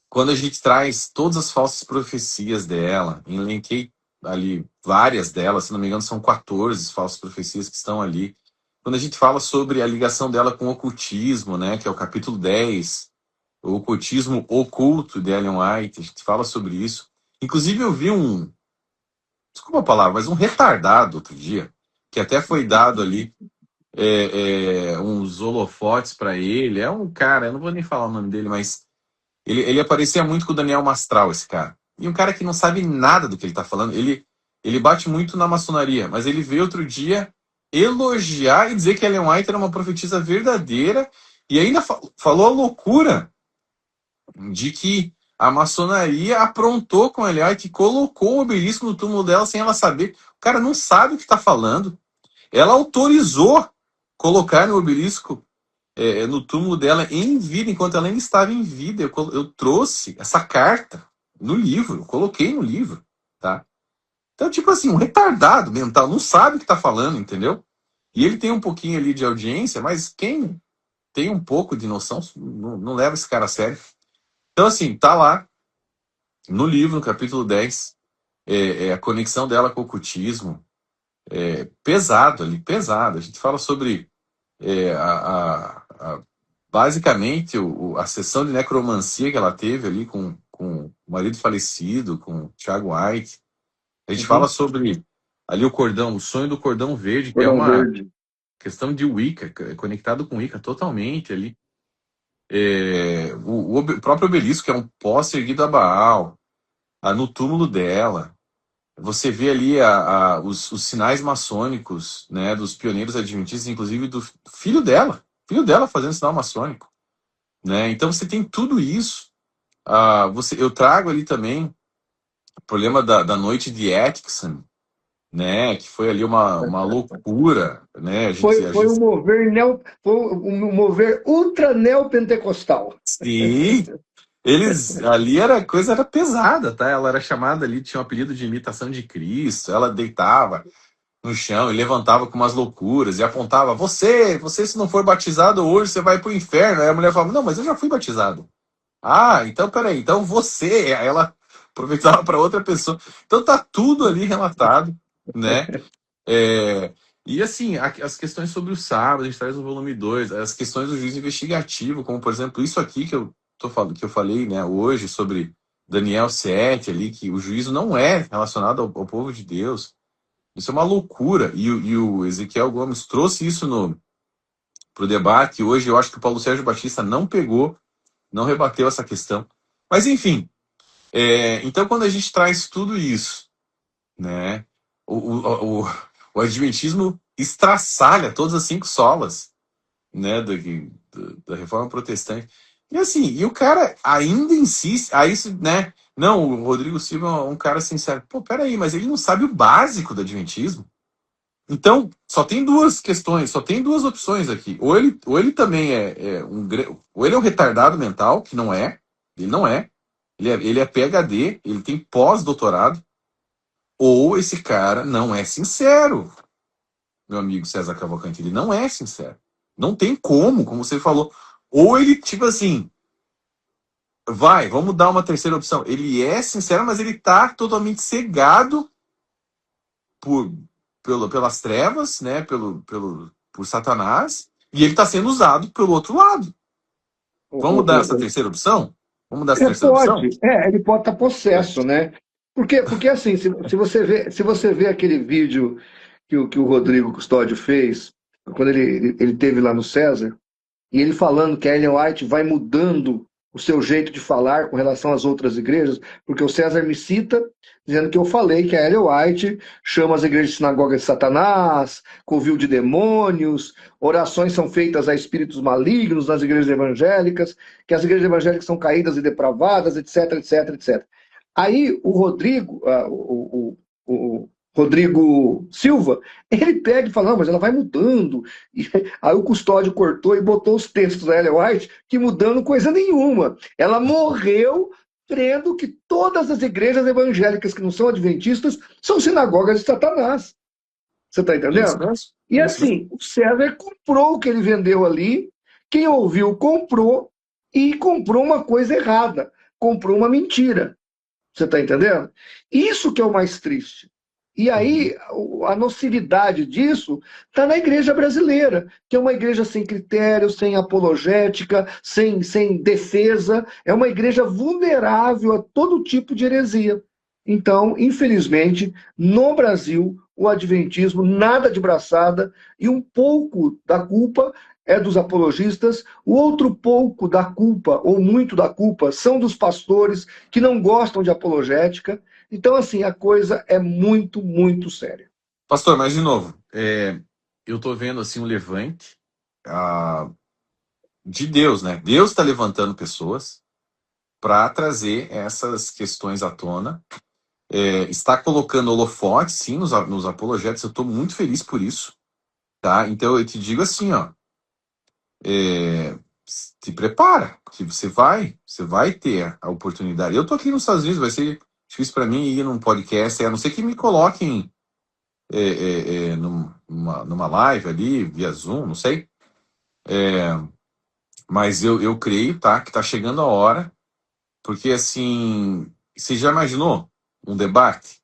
Quando a gente traz todas as falsas profecias dela, elenquei ali várias delas, se não me engano, são 14 falsas profecias que estão ali. Quando a gente fala sobre a ligação dela com o ocultismo, né, que é o capítulo 10, o ocultismo oculto de Ellen White, a gente fala sobre isso. Inclusive, eu vi desculpa a palavra, mas um retardado outro dia, que até foi dado ali uns holofotes para ele. É um cara, eu não vou nem falar o nome dele, mas ele aparecia muito com o Daniel Mastral, esse cara. E um cara que não sabe nada do que ele está falando. Ele bate muito na maçonaria, mas ele veio outro dia elogiar e dizer que Ellen White era uma profetisa verdadeira, e ainda falou a loucura de que a maçonaria aprontou com Ellen White e colocou o obelisco no túmulo dela sem ela saber. O cara não sabe o que está falando. Ela autorizou colocar o obelisco no túmulo dela em vida, enquanto ela ainda estava em vida. Eu trouxe essa carta no livro, eu coloquei no livro, tá? Então, tipo assim, um retardado mental, não sabe o que está falando, entendeu? E ele tem um pouquinho ali de audiência, mas quem tem um pouco de noção não leva esse cara a sério. Então, assim, tá lá no livro, no capítulo 10, a conexão dela com o ocultismo, pesado ali, pesado. A gente fala sobre basicamente a sessão de necromancia que ela teve ali com o marido falecido, com o Thiago White. A gente fala sobre ali o sonho do cordão verde, que é Cordão uma verde. questão de Wicca, conectado com Wicca totalmente ali. O próprio obelisco, que é um poste erguido a Baal, no túmulo dela. Você vê ali os sinais maçônicos, né, dos pioneiros adventistas, inclusive do filho dela fazendo sinal maçônico, né? Então você tem tudo isso. Eu trago ali também o problema da noite de Atkinson, né, que foi ali uma loucura, né? Foi um mover ultra neopentecostal. Sim, eles ali a coisa era pesada, tá? Ela era chamada ali, tinha um apelido de imitação de Cristo. Ela deitava no chão e levantava com umas loucuras e apontava: você se não for batizado hoje, você vai pro inferno. Aí a mulher falava: não, mas eu já fui batizado. Ah, então peraí, então você. Aí ela aproveitava para outra pessoa. Então tá tudo ali relatado, né? É, e assim, as questões sobre o sábado, a gente traz no volume 2 as questões do juízo investigativo, como por exemplo, isso aqui que eu tô falando, que eu falei, né, hoje sobre Daniel 7 ali, que o juízo não é relacionado ao povo de Deus. Isso é uma loucura. E o Ezequiel Gomes trouxe isso no pro debate. Hoje eu acho que o Paulo Sérgio Batista não pegou, não rebateu essa questão. Mas enfim, então quando a gente traz tudo isso, né, o, o, o, o adventismo estraçalha todas as 5 solas, né, da reforma protestante. E assim, e o cara ainda insiste, aí né, não, o Rodrigo Silva é um cara sincero. Pô, peraí, mas ele não sabe o básico do adventismo? Então, só tem duas questões, só tem duas opções aqui. Ou ele também ou ele é um retardado mental, que não é, ele não é, ele é PhD, ele tem pós-doutorado, ou esse cara não é sincero, meu amigo César Cavalcante, ele não é sincero. Não tem como você falou. Ou ele, tipo assim, vamos dar uma terceira opção. Ele é sincero, mas ele tá totalmente cegado por, pelas trevas, né? Por Satanás, e ele está sendo usado pelo outro lado. Vamos dar essa terceira opção? Vamos dar essa terceira opção? Ele pode estar possesso, né? Porque assim, se você vê aquele vídeo que o Rodrigo Custódio fez, quando ele teve lá no César, e ele falando que a Ellen White vai mudando o seu jeito de falar com relação às outras igrejas, porque o César me cita dizendo que eu falei que a Ellen White chama as igrejas de sinagoga de Satanás, covil de demônios, orações são feitas a espíritos malignos nas igrejas evangélicas, que as igrejas evangélicas são caídas e depravadas, etc, etc, etc. Aí o Rodrigo, o Rodrigo Silva, ele pega e fala, não, mas ela vai mudando. E aí o Custódio cortou e botou os textos da Ellen White que mudando coisa nenhuma. Ela morreu crendo que todas as igrejas evangélicas que não são adventistas são sinagogas de Satanás. Você está entendendo? E assim, o César comprou o que ele vendeu ali, quem ouviu comprou e comprou uma coisa errada, comprou uma mentira. Você está entendendo? Isso que é o mais triste. E aí, a nocividade disso está na igreja brasileira, que é uma igreja sem critério, sem apologética, sem defesa, é uma igreja vulnerável a todo tipo de heresia. Então, infelizmente, no Brasil, o adventismo, nada de braçada, e um pouco da culpa é dos apologistas, o outro pouco da culpa, ou muito da culpa, são dos pastores que não gostam de apologética. Então, assim, a coisa é muito, muito séria. Pastor, mas de novo, eu estou vendo assim um levante de Deus, né? Deus está levantando pessoas para trazer essas questões à tona. Está colocando holofote, sim, nos apologetas. Eu estou muito feliz por isso, tá? Então eu te digo assim, ó, se prepara, que você vai ter a oportunidade. Eu estou aqui nos Estados Unidos, vai ser difícil para mim ir num podcast, a não ser que me coloquem numa live ali, via Zoom, não sei. Mas eu creio, tá, que tá chegando a hora, porque assim, você já imaginou um debate?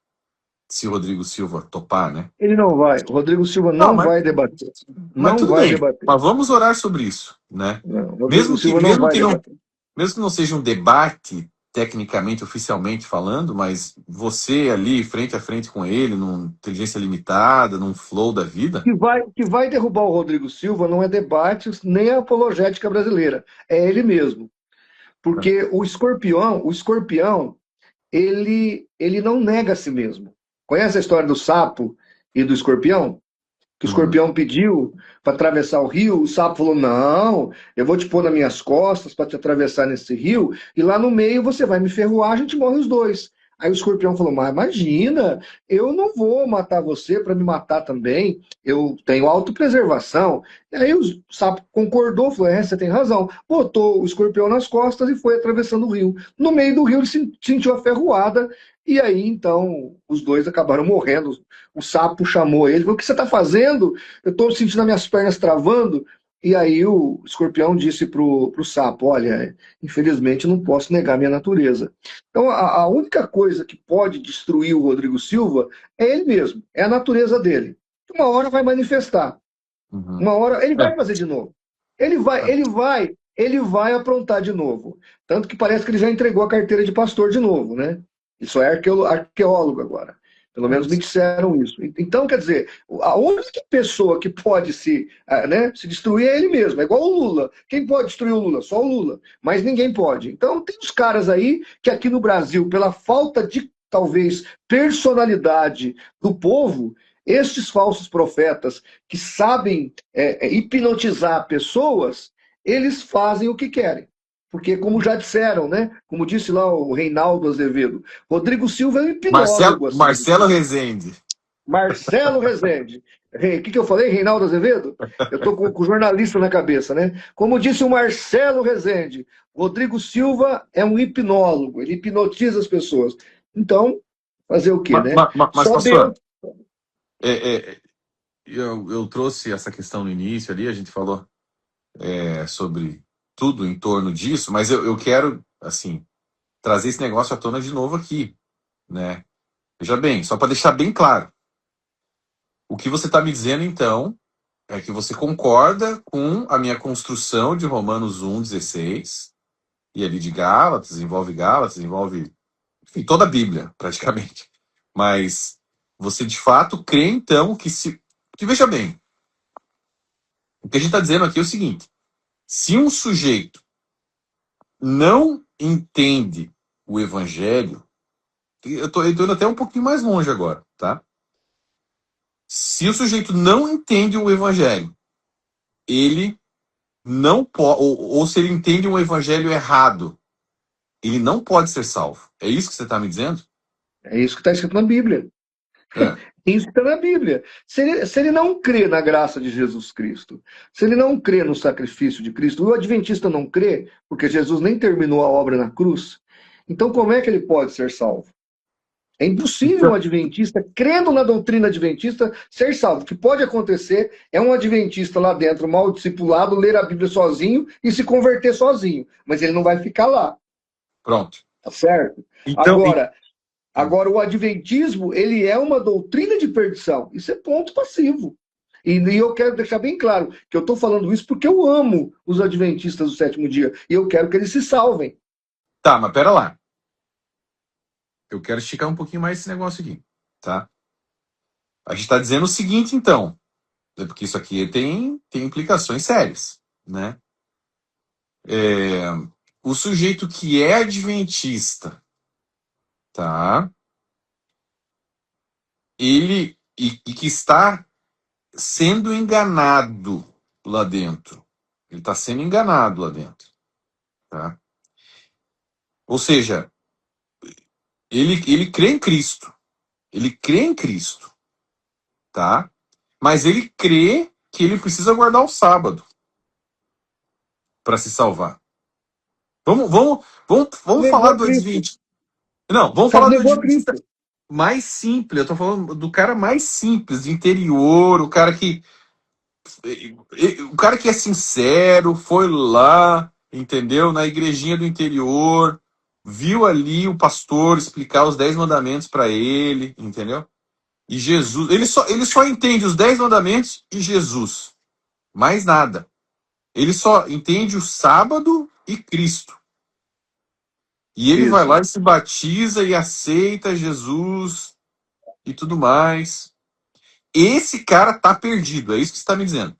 Se o Rodrigo Silva topar, né? Ele não vai. O Rodrigo Silva não vai debater. Mas Não tudo vai bem. debater. Mas vamos orar sobre isso, né? Não, Rodrigo Silva não vai debater. Mesmo que não seja um debate tecnicamente, oficialmente falando, mas você ali frente a frente com ele, numa inteligência limitada, num flow da vida. Que vai derrubar o Rodrigo Silva não é debate nem a apologética brasileira, é ele mesmo. Porque o escorpião, ele não nega a si mesmo. Conhece a história do sapo e do escorpião? Que o escorpião pediu para atravessar o rio, o sapo falou, não, eu vou te pôr nas minhas costas para te atravessar nesse rio, e lá no meio você vai me ferroar, a gente morre os dois. Aí o escorpião falou, mas imagina, eu não vou matar você para me matar também, eu tenho autopreservação. E aí o sapo concordou, falou, você tem razão. Botou o escorpião nas costas e foi atravessando o rio. No meio do rio ele sentiu a ferroada e aí, então, os dois acabaram morrendo. O sapo chamou ele, falou, o que você está fazendo? Eu estou sentindo as minhas pernas travando. E aí o escorpião disse pro sapo, olha, infelizmente não posso negar minha natureza. Então, a única coisa que pode destruir o Rodrigo Silva é ele mesmo, é a natureza dele. Uma hora vai manifestar. Uhum. Uma hora ele vai É. fazer de novo. Ele vai aprontar de novo. Tanto que parece que ele já entregou a carteira de pastor de novo, né? Ele só é arqueólogo agora. Pelo menos me disseram isso. Então, quer dizer, a única pessoa que pode se destruir é ele mesmo. É igual o Lula. Quem pode destruir o Lula? Só o Lula. Mas ninguém pode. Então, tem os caras aí que aqui no Brasil, pela falta de, talvez, personalidade do povo, estes falsos profetas que sabem hipnotizar pessoas, eles fazem o que querem. Porque, como já disseram, né? Como disse lá o Reinaldo Azevedo, Rodrigo Silva é um hipnólogo. Assim, Marcelo Rezende. Marcelo Rezende. O que eu falei? Reinaldo Azevedo? Eu estou com o jornalista na cabeça, né? Como disse o Marcelo Rezende, Rodrigo Silva é um hipnólogo, ele hipnotiza as pessoas. Então, fazer o quê, né? Mas Só pastor, Deus. eu trouxe essa questão no início ali, a gente falou sobre tudo em torno disso, mas eu quero, assim, trazer esse negócio à tona de novo aqui, né? Veja bem, só para deixar bem claro, o que você está me dizendo, então, é que você concorda com a minha construção de Romanos 1,16, e ali de Gálatas, envolve, enfim, toda a Bíblia, praticamente. Mas você, de fato, crê, então, que veja bem, o que a gente está dizendo aqui é o seguinte, se um sujeito não entende o evangelho, eu tô indo até um pouquinho mais longe agora, tá? Se o sujeito não entende o evangelho, ele não pode, ou se ele entende um evangelho errado, ele não pode ser salvo. É isso que você está me dizendo? É isso que está escrito na Bíblia. É. Isso está na Bíblia. Se ele não crê na graça de Jesus Cristo, se ele não crê no sacrifício de Cristo, o adventista não crê, porque Jesus nem terminou a obra na cruz, então como é que ele pode ser salvo? É impossível um Então, adventista, crendo na doutrina adventista, ser salvo. O que pode acontecer é um adventista lá dentro, mal discipulado, ler a Bíblia sozinho e se converter sozinho. Mas ele não vai ficar lá, pronto. tá certo? Então, Agora, o adventismo, ele é uma doutrina de perdição. Isso é ponto passivo. E eu quero deixar bem claro que eu estou falando isso porque eu amo os adventistas do sétimo dia. E eu quero que eles se salvem. tá, mas pera lá. Eu quero esticar um pouquinho mais esse negócio aqui, tá? A gente está dizendo o seguinte, então, porque isso aqui tem implicações sérias, né? O sujeito que é adventista, tá? Ele e que está sendo enganado lá dentro. Ele está sendo enganado lá dentro, tá? Ou seja, ele crê em Cristo. Ele crê em Cristo, tá? Mas ele crê que ele precisa guardar o sábado para se salvar. Vamos falar Negou do Cristo. adventista. Não, vamos Sabe, falar do negou adventista Cristo. mais simples. Eu tô falando do cara mais simples, de interior, o cara que é sincero, foi lá, entendeu? Na igrejinha do interior, viu ali o pastor explicar os 10 mandamentos para ele, entendeu? E Jesus, ele só entende os 10 mandamentos e Jesus, mais nada. Ele só entende o sábado e Cristo. E ele vai Isso. lá e se batiza e aceita Jesus e tudo mais. Esse cara tá perdido, é isso que você tá me dizendo.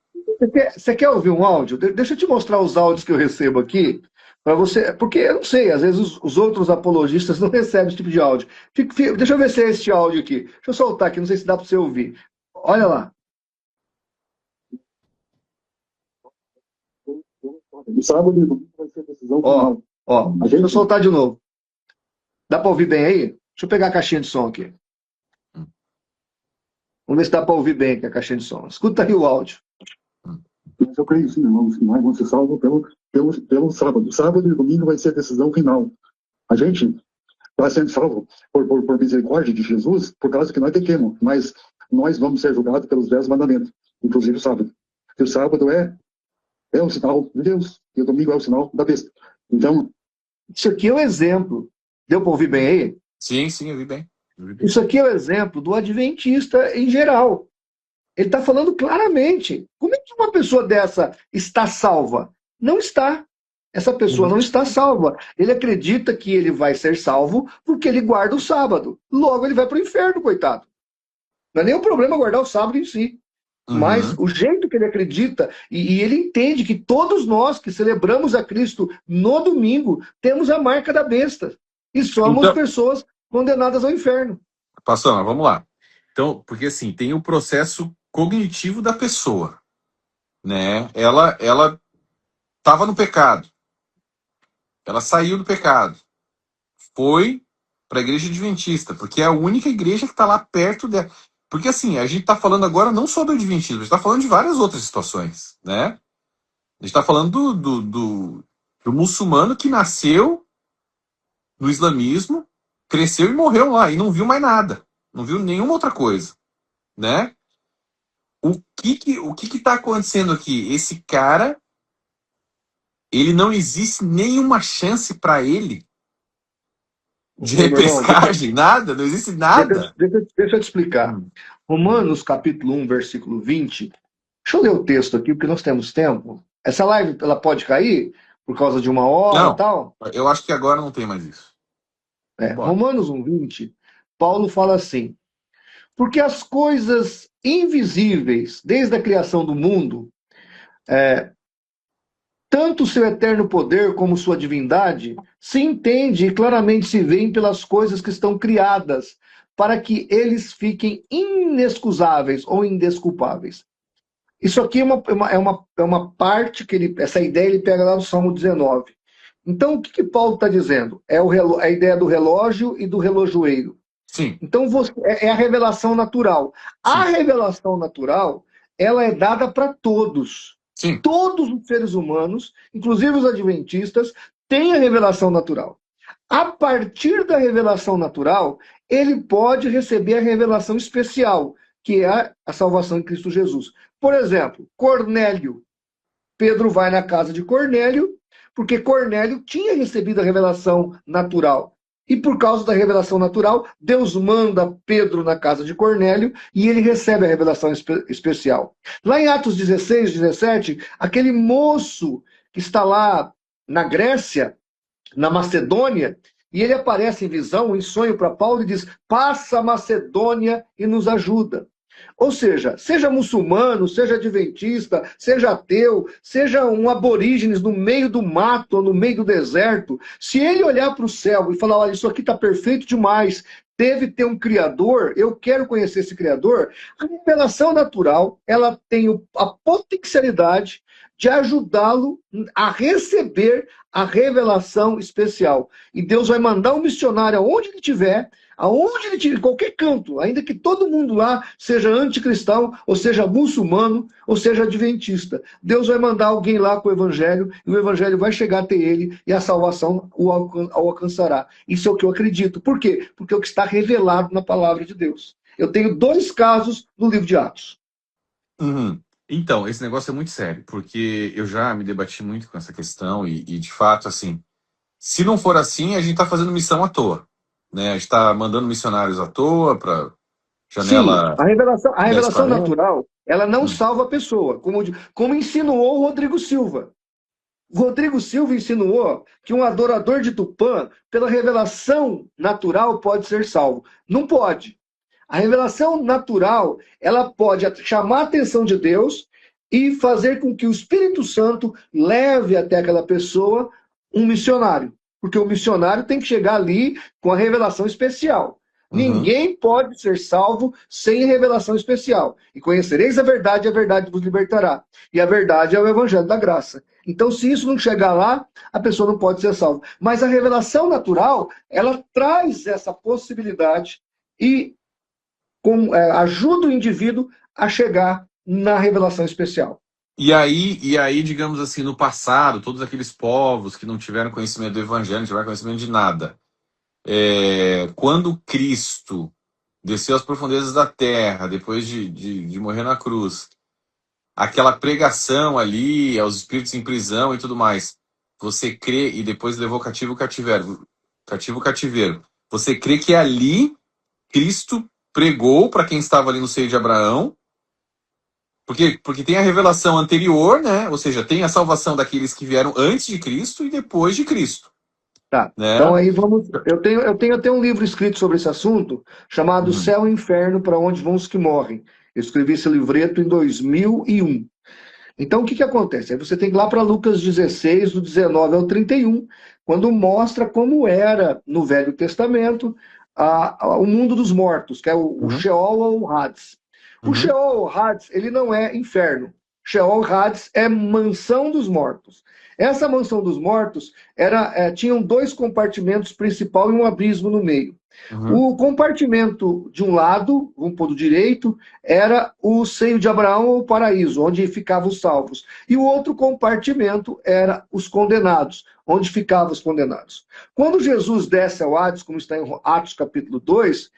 Você quer ouvir um áudio? Deixa eu te mostrar os áudios que eu recebo aqui, para você. Porque eu não sei, às vezes os outros apologistas não recebem esse tipo de áudio. Deixa eu ver se é este áudio aqui. Deixa eu soltar aqui, não sei se dá para você ouvir. Olha lá. No sábado e domingo vai ser a decisão Ó, final. ó. A Deixa eu gente, soltar de novo. Dá para ouvir bem aí? Deixa eu pegar a caixinha de som aqui. Vamos ver se dá para ouvir bem aqui a caixinha de som. Escuta aí o áudio. mas eu creio sim, irmãos, que nós vamos ser salvos pelo sábado. Sábado e domingo vai ser a decisão final. A gente está sendo salvo por misericórdia de Jesus, por causa que nós pequemos, mas nós vamos ser julgados pelos 10 mandamentos, inclusive o sábado. E o sábado é o sinal de Deus, e o domingo é o sinal da besta. Então, isso aqui é um exemplo. Deu para ouvir bem aí? Sim, eu vi bem. Isso aqui é o exemplo do adventista em geral. Ele está falando claramente. Como é que uma pessoa dessa está salva? Não está. Essa pessoa não está salva. Ele acredita que ele vai ser salvo porque ele guarda o sábado. Logo, ele vai para o inferno, coitado. Não é nem o problema guardar o sábado em si. Mas o jeito que ele acredita, e ele entende que todos nós que celebramos a Cristo no domingo, temos a marca da besta. E somos pessoas condenadas ao inferno. Pastor, mas vamos lá. Então, porque assim, tem o processo cognitivo da pessoa, né? Ela estava no pecado. Ela saiu do pecado. Foi para a igreja adventista, porque é a única igreja que está lá perto dela. Porque assim, a gente está falando agora não só do adventismo, a gente está falando de várias outras situações, né? A gente está falando do muçulmano que nasceu no islamismo, cresceu e morreu lá, e não viu mais nada. Não viu nenhuma outra coisa, né? O que está acontecendo aqui? Esse cara, ele não existe nenhuma chance para ele de repescagem, nada, não existe nada. Deixa eu te explicar. Romanos capítulo 1, versículo 20. Deixa eu ler o texto aqui, porque nós temos tempo. Essa live, ela pode cair por causa de uma hora e tal? Eu acho que agora não tem mais isso. Romanos 1, 20, Paulo fala assim: porque as coisas invisíveis, desde a criação do mundo, tanto o seu eterno poder como sua divindade, se entende e claramente se veem pelas coisas que estão criadas, para que eles fiquem inexcusáveis ou indesculpáveis. Isso aqui é uma parte que essa ideia ele pega lá no Salmo 19. Então, o que Paulo está dizendo? É a ideia do relógio e do relojoeiro. Sim. Então, é a revelação natural. Sim. A revelação natural, ela é dada para todos. Sim. Todos os seres humanos, inclusive os adventistas, têm a revelação natural. A partir da revelação natural, ele pode receber a revelação especial, que é a salvação em Cristo Jesus. Por exemplo, Cornélio. Pedro vai na casa de Cornélio, porque Cornélio tinha recebido a revelação natural. E por causa da revelação natural, Deus manda Pedro na casa de Cornélio e ele recebe a revelação especial. Lá em Atos 16, 17, aquele moço que está lá na Grécia, na Macedônia, e ele aparece em visão, em sonho para Paulo e diz: passa a Macedônia e nos ajuda. Ou seja muçulmano, seja adventista, seja ateu, seja um aborígenes no meio do mato ou no meio do deserto, se ele olhar para o céu e falar: olha, isso aqui está perfeito demais, deve ter um Criador, eu quero conhecer esse Criador, a revelação natural, ela tem a potencialidade de ajudá-lo a receber a revelação especial. E Deus vai mandar um missionário aonde ele estiver, em qualquer canto, ainda que todo mundo lá seja anticristão, ou seja muçulmano, ou seja adventista. Deus vai mandar alguém lá com o evangelho, e o evangelho vai chegar até ele, e a salvação o alcançará. Isso é o que eu acredito. Por quê? Porque é o que está revelado na palavra de Deus. Eu tenho 2 casos no livro de Atos. Então, esse negócio é muito sério, porque eu já me debati muito com essa questão, e de fato, assim, se não for assim, a gente está fazendo missão à toa. Né? A gente está mandando missionários à toa para janela. Sim, a revelação natural, ela não salva a pessoa, como insinuou o Rodrigo Silva. O Rodrigo Silva insinuou que um adorador de Tupã, pela revelação natural, pode ser salvo. Não pode. A revelação natural, ela pode chamar a atenção de Deus e fazer com que o Espírito Santo leve até aquela pessoa um missionário. Porque o missionário tem que chegar ali com a revelação especial. Ninguém pode ser salvo sem revelação especial. E conhecereis a verdade vos libertará. E a verdade é o evangelho da graça. Então, se isso não chegar lá, a pessoa não pode ser salva. Mas a revelação natural, ela traz essa possibilidade e ajuda o indivíduo a chegar na revelação especial. E aí, digamos assim, no passado, todos aqueles povos que não tiveram conhecimento do evangelho, não tiveram conhecimento de nada, quando Cristo desceu às profundezas da terra, depois de morrer na cruz, aquela pregação ali aos espíritos em prisão e tudo mais, você crê, e depois levou cativo o cativeiro, você crê que ali Cristo pregou para quem estava ali no seio de Abraão, porque tem a revelação anterior, né? Ou seja, tem a salvação daqueles que vieram antes de Cristo e depois de Cristo, Tá. né? Então aí vamos. Eu tenho até um livro escrito sobre esse assunto, chamado Céu e Inferno, para onde vão os que morrem. Eu escrevi esse livreto em 2001. Então, o que acontece? Aí você tem que ir lá para Lucas 16, do 19 ao 31, quando mostra como era, no Velho Testamento, o mundo dos mortos, que é o Sheol ou o Hades. O Sheol ou Hades, ele não é inferno. Sheol ou Hades é mansão dos mortos. Essa mansão dos mortos tinham dois compartimentos principais e um abismo no meio. O compartimento de um lado, vamos pôr do direito, era o seio de Abraão ou o paraíso, onde ficavam os salvos. E o outro compartimento era os condenados, onde ficavam os condenados. Quando Jesus desce ao Hades, como está em Atos capítulo 2,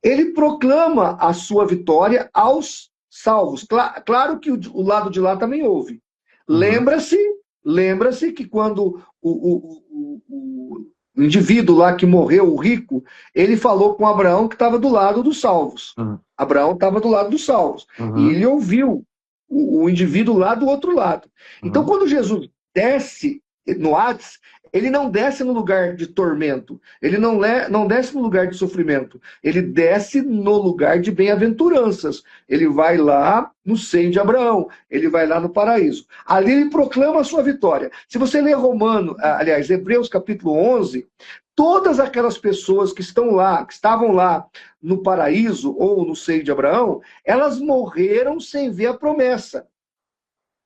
ele proclama a sua vitória aos salvos. Claro que o lado de lá também houve. Lembra-se que quando o indivíduo lá que morreu, o rico, ele falou com Abraão que estava do lado dos salvos. Abraão estava do lado dos salvos. E ele ouviu o indivíduo lá do outro lado. Então, quando Jesus desce no Hades, ele não desce no lugar de tormento, ele não desce no lugar de sofrimento, ele desce no lugar de bem-aventuranças. Ele vai lá no seio de Abraão, ele vai lá no paraíso. Ali ele proclama a sua vitória. Se você ler Hebreus capítulo 11, todas aquelas pessoas que estavam lá no paraíso ou no seio de Abraão, elas morreram sem ver a promessa.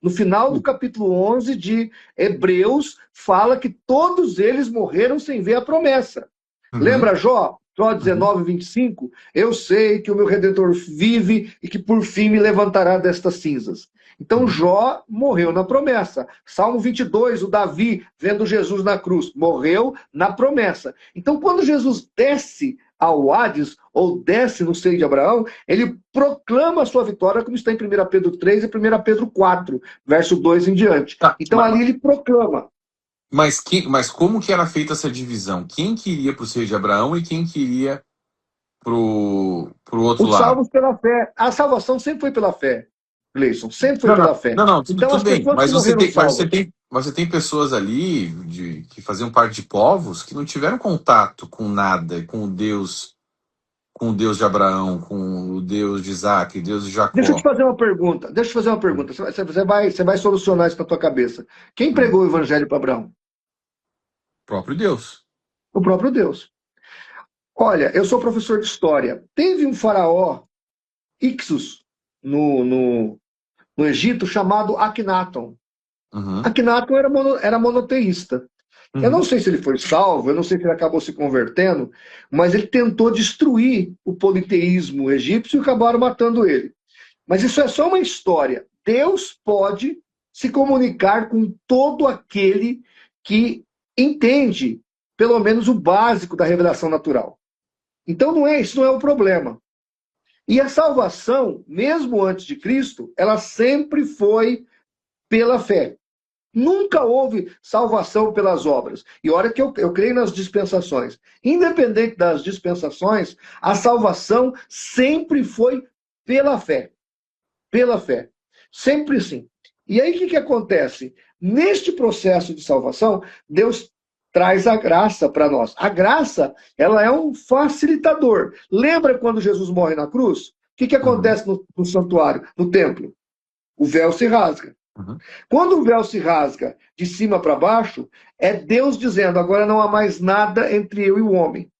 No final do capítulo 11 de Hebreus, fala que todos eles morreram sem ver a promessa. Lembra Jó? Jó 19, 25? Eu sei que o meu Redentor vive e que por fim me levantará destas cinzas. Então Jó morreu na promessa. Salmo 22, o Davi, vendo Jesus na cruz, morreu na promessa. Então quando Jesus desce ao Hades, ou desce no seio de Abraão, ele proclama a sua vitória, como está em 1 Pedro 3 e 1 Pedro 4, verso 2 em diante. Então ali ele proclama. Mas como que era feita essa divisão? Quem que iria para o seio de Abraão e quem que iria para o outro lado? Os salvos pela fé. A salvação sempre foi pela fé, Gleison. Sempre foi pela fé. Não, então, tudo bem. Mas você tem pessoas ali que faziam parte de povos que não tiveram contato com nada, com o Deus de Abraão, com o Deus de Isaac, Deus de Jacó. Deixa eu te fazer uma pergunta. Você vai solucionar isso na tua cabeça. Quem pregou o evangelho para Abraão? O próprio Deus. O próprio Deus. Olha, eu sou professor de história. Teve um faraó, Ixos, no Egito, chamado Akhenaton. Akhenaton era monoteísta. Eu não sei se ele foi salvo, eu não sei se ele acabou se convertendo, mas ele tentou destruir o politeísmo egípcio e acabaram matando ele. Mas isso é só uma história. Deus pode se comunicar com todo aquele que entende, pelo menos, o básico da revelação natural. Então isso não é o problema. E a salvação, mesmo antes de Cristo, ela sempre foi pela fé. Nunca houve salvação pelas obras. E olha que eu creio nas dispensações. Independente das dispensações, a salvação sempre foi pela fé. Pela fé. Sempre sim. E aí o que acontece? Neste processo de salvação, Deus traz a graça para nós. A graça, ela é um facilitador. Lembra quando Jesus morre na cruz? O que acontece no santuário, no templo? O véu se rasga. Quando o véu se rasga de cima para baixo, é Deus dizendo, agora não há mais nada entre eu e o homem.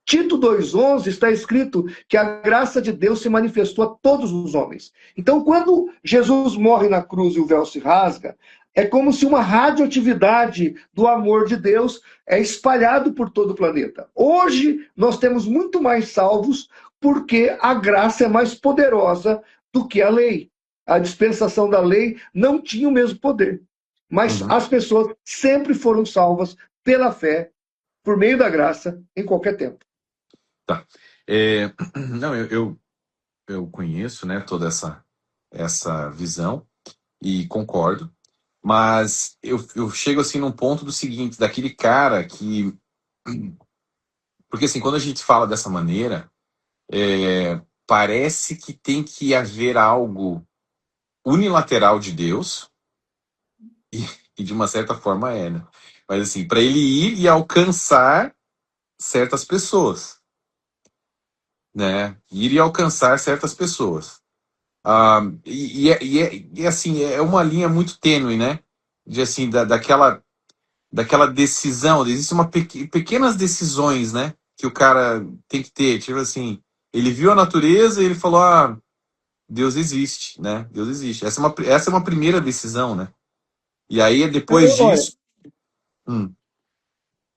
Tito 2,11 está escrito que a graça de Deus se manifestou a todos os homens. Então, quando Jesus morre na cruz e o véu se rasga, é como se uma radioatividade do amor de Deus é espalhado por todo o planeta. Hoje, nós temos muito mais salvos porque a graça é mais poderosa do que a lei. A dispensação da lei não tinha o mesmo poder. Mas as pessoas sempre foram salvas pela fé, por meio da graça, em qualquer tempo. Tá. Não, eu conheço, né, toda essa visão e concordo, mas eu chego assim num ponto do seguinte, daquele cara que... Porque assim, quando a gente fala dessa maneira, parece que tem que haver algo unilateral de Deus, e de uma certa forma né? Mas assim, para ele ir e alcançar certas pessoas, né? Ir e alcançar certas pessoas. Assim, é uma linha muito tênue, né? De assim, daquela decisão, existem pequenas decisões, né? Que o cara tem que ter, tipo assim, ele viu a natureza e ele falou, Deus existe, né? Deus existe. Essa é uma primeira decisão, né? E aí, depois Olha, disso... Hum,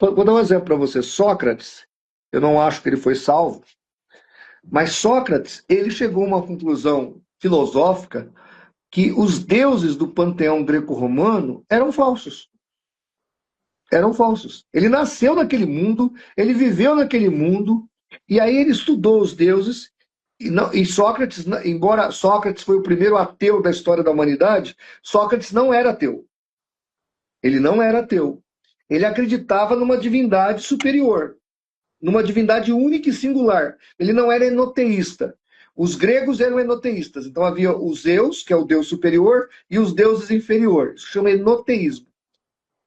vou dar um exemplo para você. Sócrates, eu não acho que ele foi salvo, mas Sócrates, ele chegou a uma conclusão filosófica que os deuses do panteão greco-romano eram falsos. Eram falsos. Ele nasceu naquele mundo, ele viveu naquele mundo, e aí ele estudou os deuses, e Sócrates, embora Sócrates foi o primeiro ateu da história da humanidade, Sócrates não era ateu. Ele não era ateu. Ele acreditava numa divindade superior, numa divindade única e singular. Ele não era enoteísta. Os gregos eram enoteístas. Então havia os Zeus, que é o deus superior, e os deuses inferiores. Isso chama enoteísmo.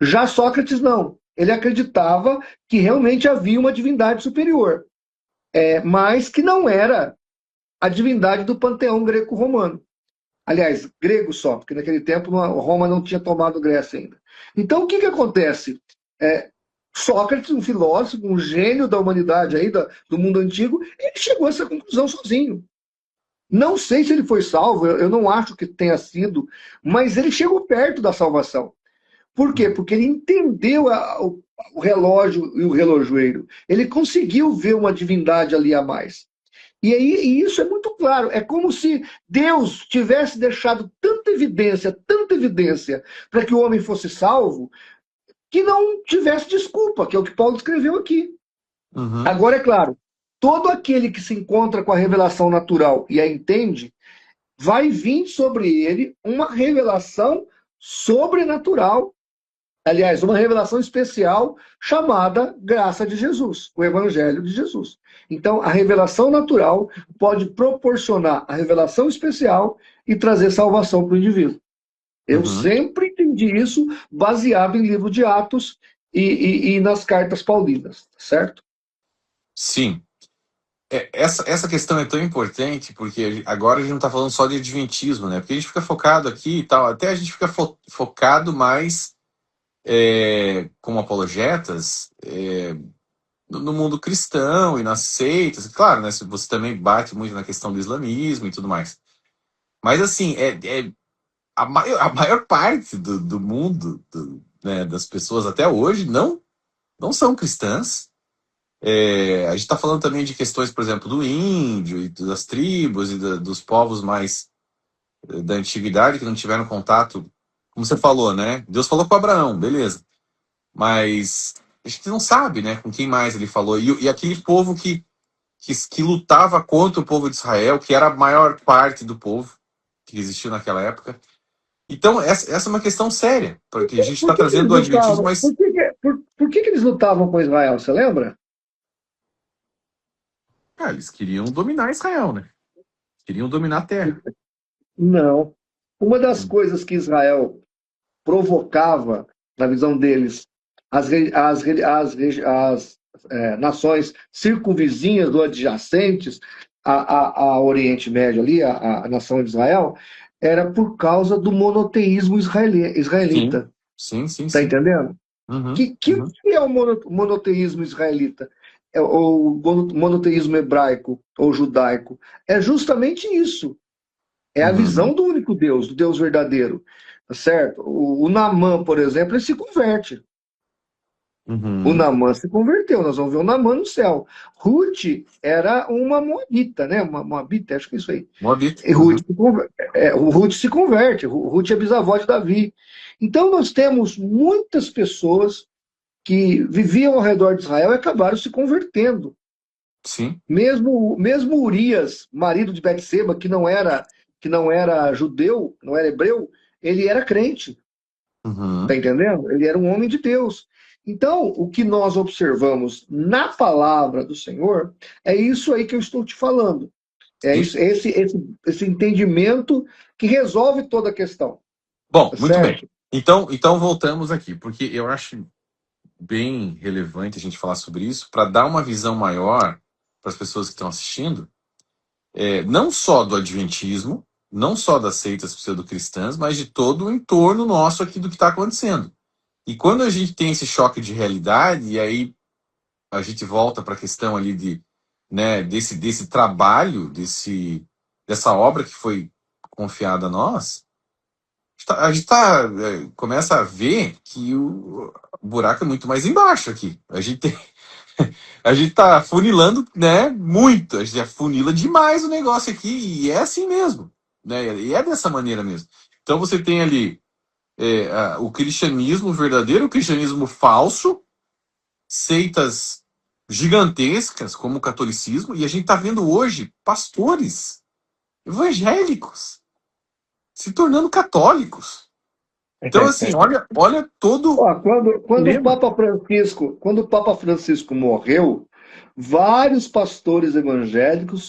Já Sócrates não. Ele acreditava que realmente havia uma divindade superior, mas que não era a divindade do panteão greco-romano. Aliás, grego só, porque naquele tempo Roma não tinha tomado Grécia ainda. Então, o que acontece? Sócrates, um filósofo, um gênio da humanidade, aí, do mundo antigo, ele chegou a essa conclusão sozinho. Não sei se ele foi salvo, eu não acho que tenha sido, mas ele chegou perto da salvação. Por quê? Porque ele entendeu o relógio e o relojoeiro. Ele conseguiu ver uma divindade ali a mais. E isso é muito claro. É como se Deus tivesse deixado tanta evidência para que o homem fosse salvo, que não tivesse desculpa, que é o que Paulo escreveu aqui. uhum. Agora, é claro, todo aquele que se encontra com a revelação natural e a entende, vai vir sobre ele uma revelação sobrenatural. Aliás, uma revelação especial chamada graça de Jesus, o Evangelho de Jesus. Então, a revelação natural pode proporcionar a revelação especial e trazer salvação para o indivíduo. Eu sempre entendi isso baseado em livro de Atos e nas cartas paulinas, certo? Sim. Essa questão é tão importante porque agora a gente não está falando só de adventismo, né? Porque a gente fica focado aqui e tal, até a gente fica focado mais como apologetas no mundo cristão e nas seitas. Claro, né? Você também bate muito na questão do islamismo e tudo mais. Mas assim, a maior parte do mundo, né, das pessoas até hoje não são cristãs. A gente está falando também de questões, por exemplo, do índio e das tribos e dos povos mais da antiguidade que não tiveram contato, como você falou, né? Deus falou com Abraão, beleza. Mas a gente não sabe, né, com quem mais ele falou. E aquele povo que lutava contra o povo de Israel, que era a maior parte do povo que existiu naquela época. Então, essa é uma questão séria, porque a gente está trazendo o adventismo, mas... Por que eles lutavam com Israel, você lembra? eles queriam dominar Israel, né? Queriam dominar a terra. Não. Uma das coisas que Israel provocava, na visão deles, as nações circunvizinhas ou adjacentes ao Oriente Médio ali, a nação de Israel, era por causa do monoteísmo israelita. Sim. Tá entendendo? Uhum, Que é o monoteísmo israelita? Ou o monoteísmo hebraico ou judaico? É justamente isso. É a visão do único Deus, do Deus verdadeiro. Tá certo? O Naamã, por exemplo, ele se converte. O Naamã se converteu, nós vamos ver o Naamã no céu. Ruth era uma moabita, né? Uma moabita, acho que é isso aí. Moabita. E Ruth se converte, Ruth é bisavó de Davi. Então nós temos muitas pessoas que viviam ao redor de Israel e acabaram se convertendo. Sim. Mesmo Urias, marido de Betseba, que não era judeu, não era hebreu, ele era crente, tá Uhum. entendendo? Ele era um homem de Deus. Então, o que nós observamos na palavra do Senhor é isso aí que eu estou te falando. É E, isso, esse entendimento que resolve toda a questão, bom, tá muito bem. certo? Então voltamos aqui, porque eu acho bem relevante a gente falar sobre isso para dar uma visão maior para as pessoas que estão assistindo, não só do adventismo, não só das seitas pseudo-cristãs, mas de todo o entorno nosso aqui do que está acontecendo. E quando a gente tem esse choque de realidade, e aí a gente volta para a questão ali desse trabalho, dessa obra que foi confiada a nós, começa a ver que o buraco é muito mais embaixo aqui. A gente tá funilando, né, muito. A gente afunila demais o negócio aqui e é assim mesmo, né? E é dessa maneira mesmo. Então você tem ali o cristianismo verdadeiro, o cristianismo falso, seitas gigantescas como o catolicismo, e a gente tá vendo hoje pastores evangélicos se tornando católicos. Então, assim, olha todo o Ó, problema. quando o Papa Francisco morreu, vários pastores evangélicos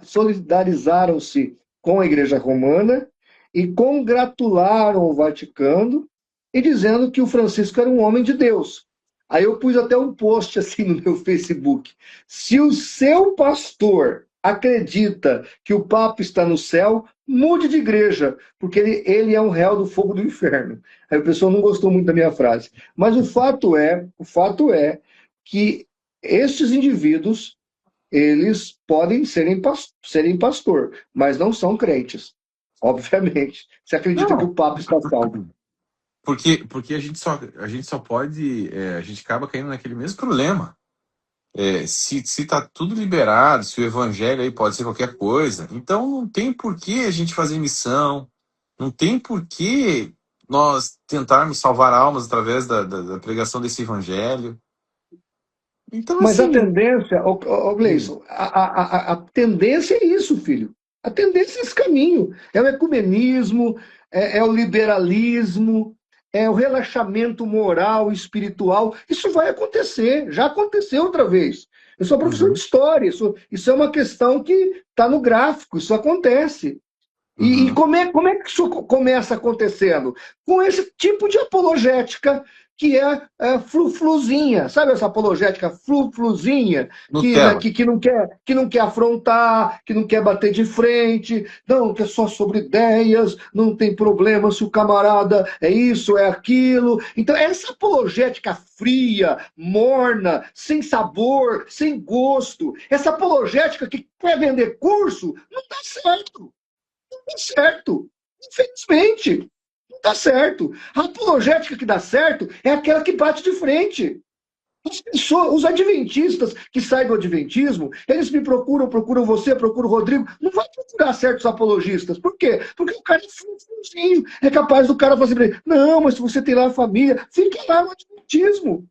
solidarizaram-se com a Igreja Romana e congratularam o Vaticano e dizendo que o Francisco era um homem de Deus. Aí eu pus até um post assim no meu Facebook. Se o seu pastor acredita que o Papa está no céu, mude de igreja, porque ele é um réu do fogo do inferno. Aí o pessoal não gostou muito da minha frase. Mas o fato é que estes indivíduos, eles podem serem pastor, mas não são crentes, obviamente. Você acredita que Não, o Papa está salvo. porque a gente só pode. A gente acaba caindo naquele mesmo problema. Se tá tudo liberado, se o evangelho aí pode ser qualquer coisa, então não tem por que a gente fazer missão, não tem por que nós tentarmos salvar almas através da pregação desse evangelho. Então, Mas a assim. tendência, Gleison, a tendência é isso, filho. A tendência é esse caminho. É o ecumenismo, é o liberalismo, é o relaxamento moral, espiritual. Isso vai acontecer, já aconteceu outra vez. Eu sou professor de Uhum, história, isso é uma questão que está no gráfico, isso acontece. E uhum. como é que isso começa acontecendo? Com esse tipo de apologética que é flu-fluzinha, sabe essa apologética flu-fluzinha, Nutella. que não quer afrontar, que não quer bater de frente, não, que é só sobre ideias, não tem problema se o camarada é isso, é aquilo. Então, essa apologética fria, morna, sem sabor, sem gosto, essa apologética que quer vender curso, não dá certo. Não dá certo. Infelizmente, não dá certo. A apologética que dá certo é aquela que bate de frente. Os adventistas que saem do adventismo, eles me procuram você, procuram o Rodrigo, não vai procurar certos apologistas. Por quê? Porque o cara é frufruzinho, é capaz do cara fazer pra ele, não, mas se você tem lá a família, fique lá no adventismo.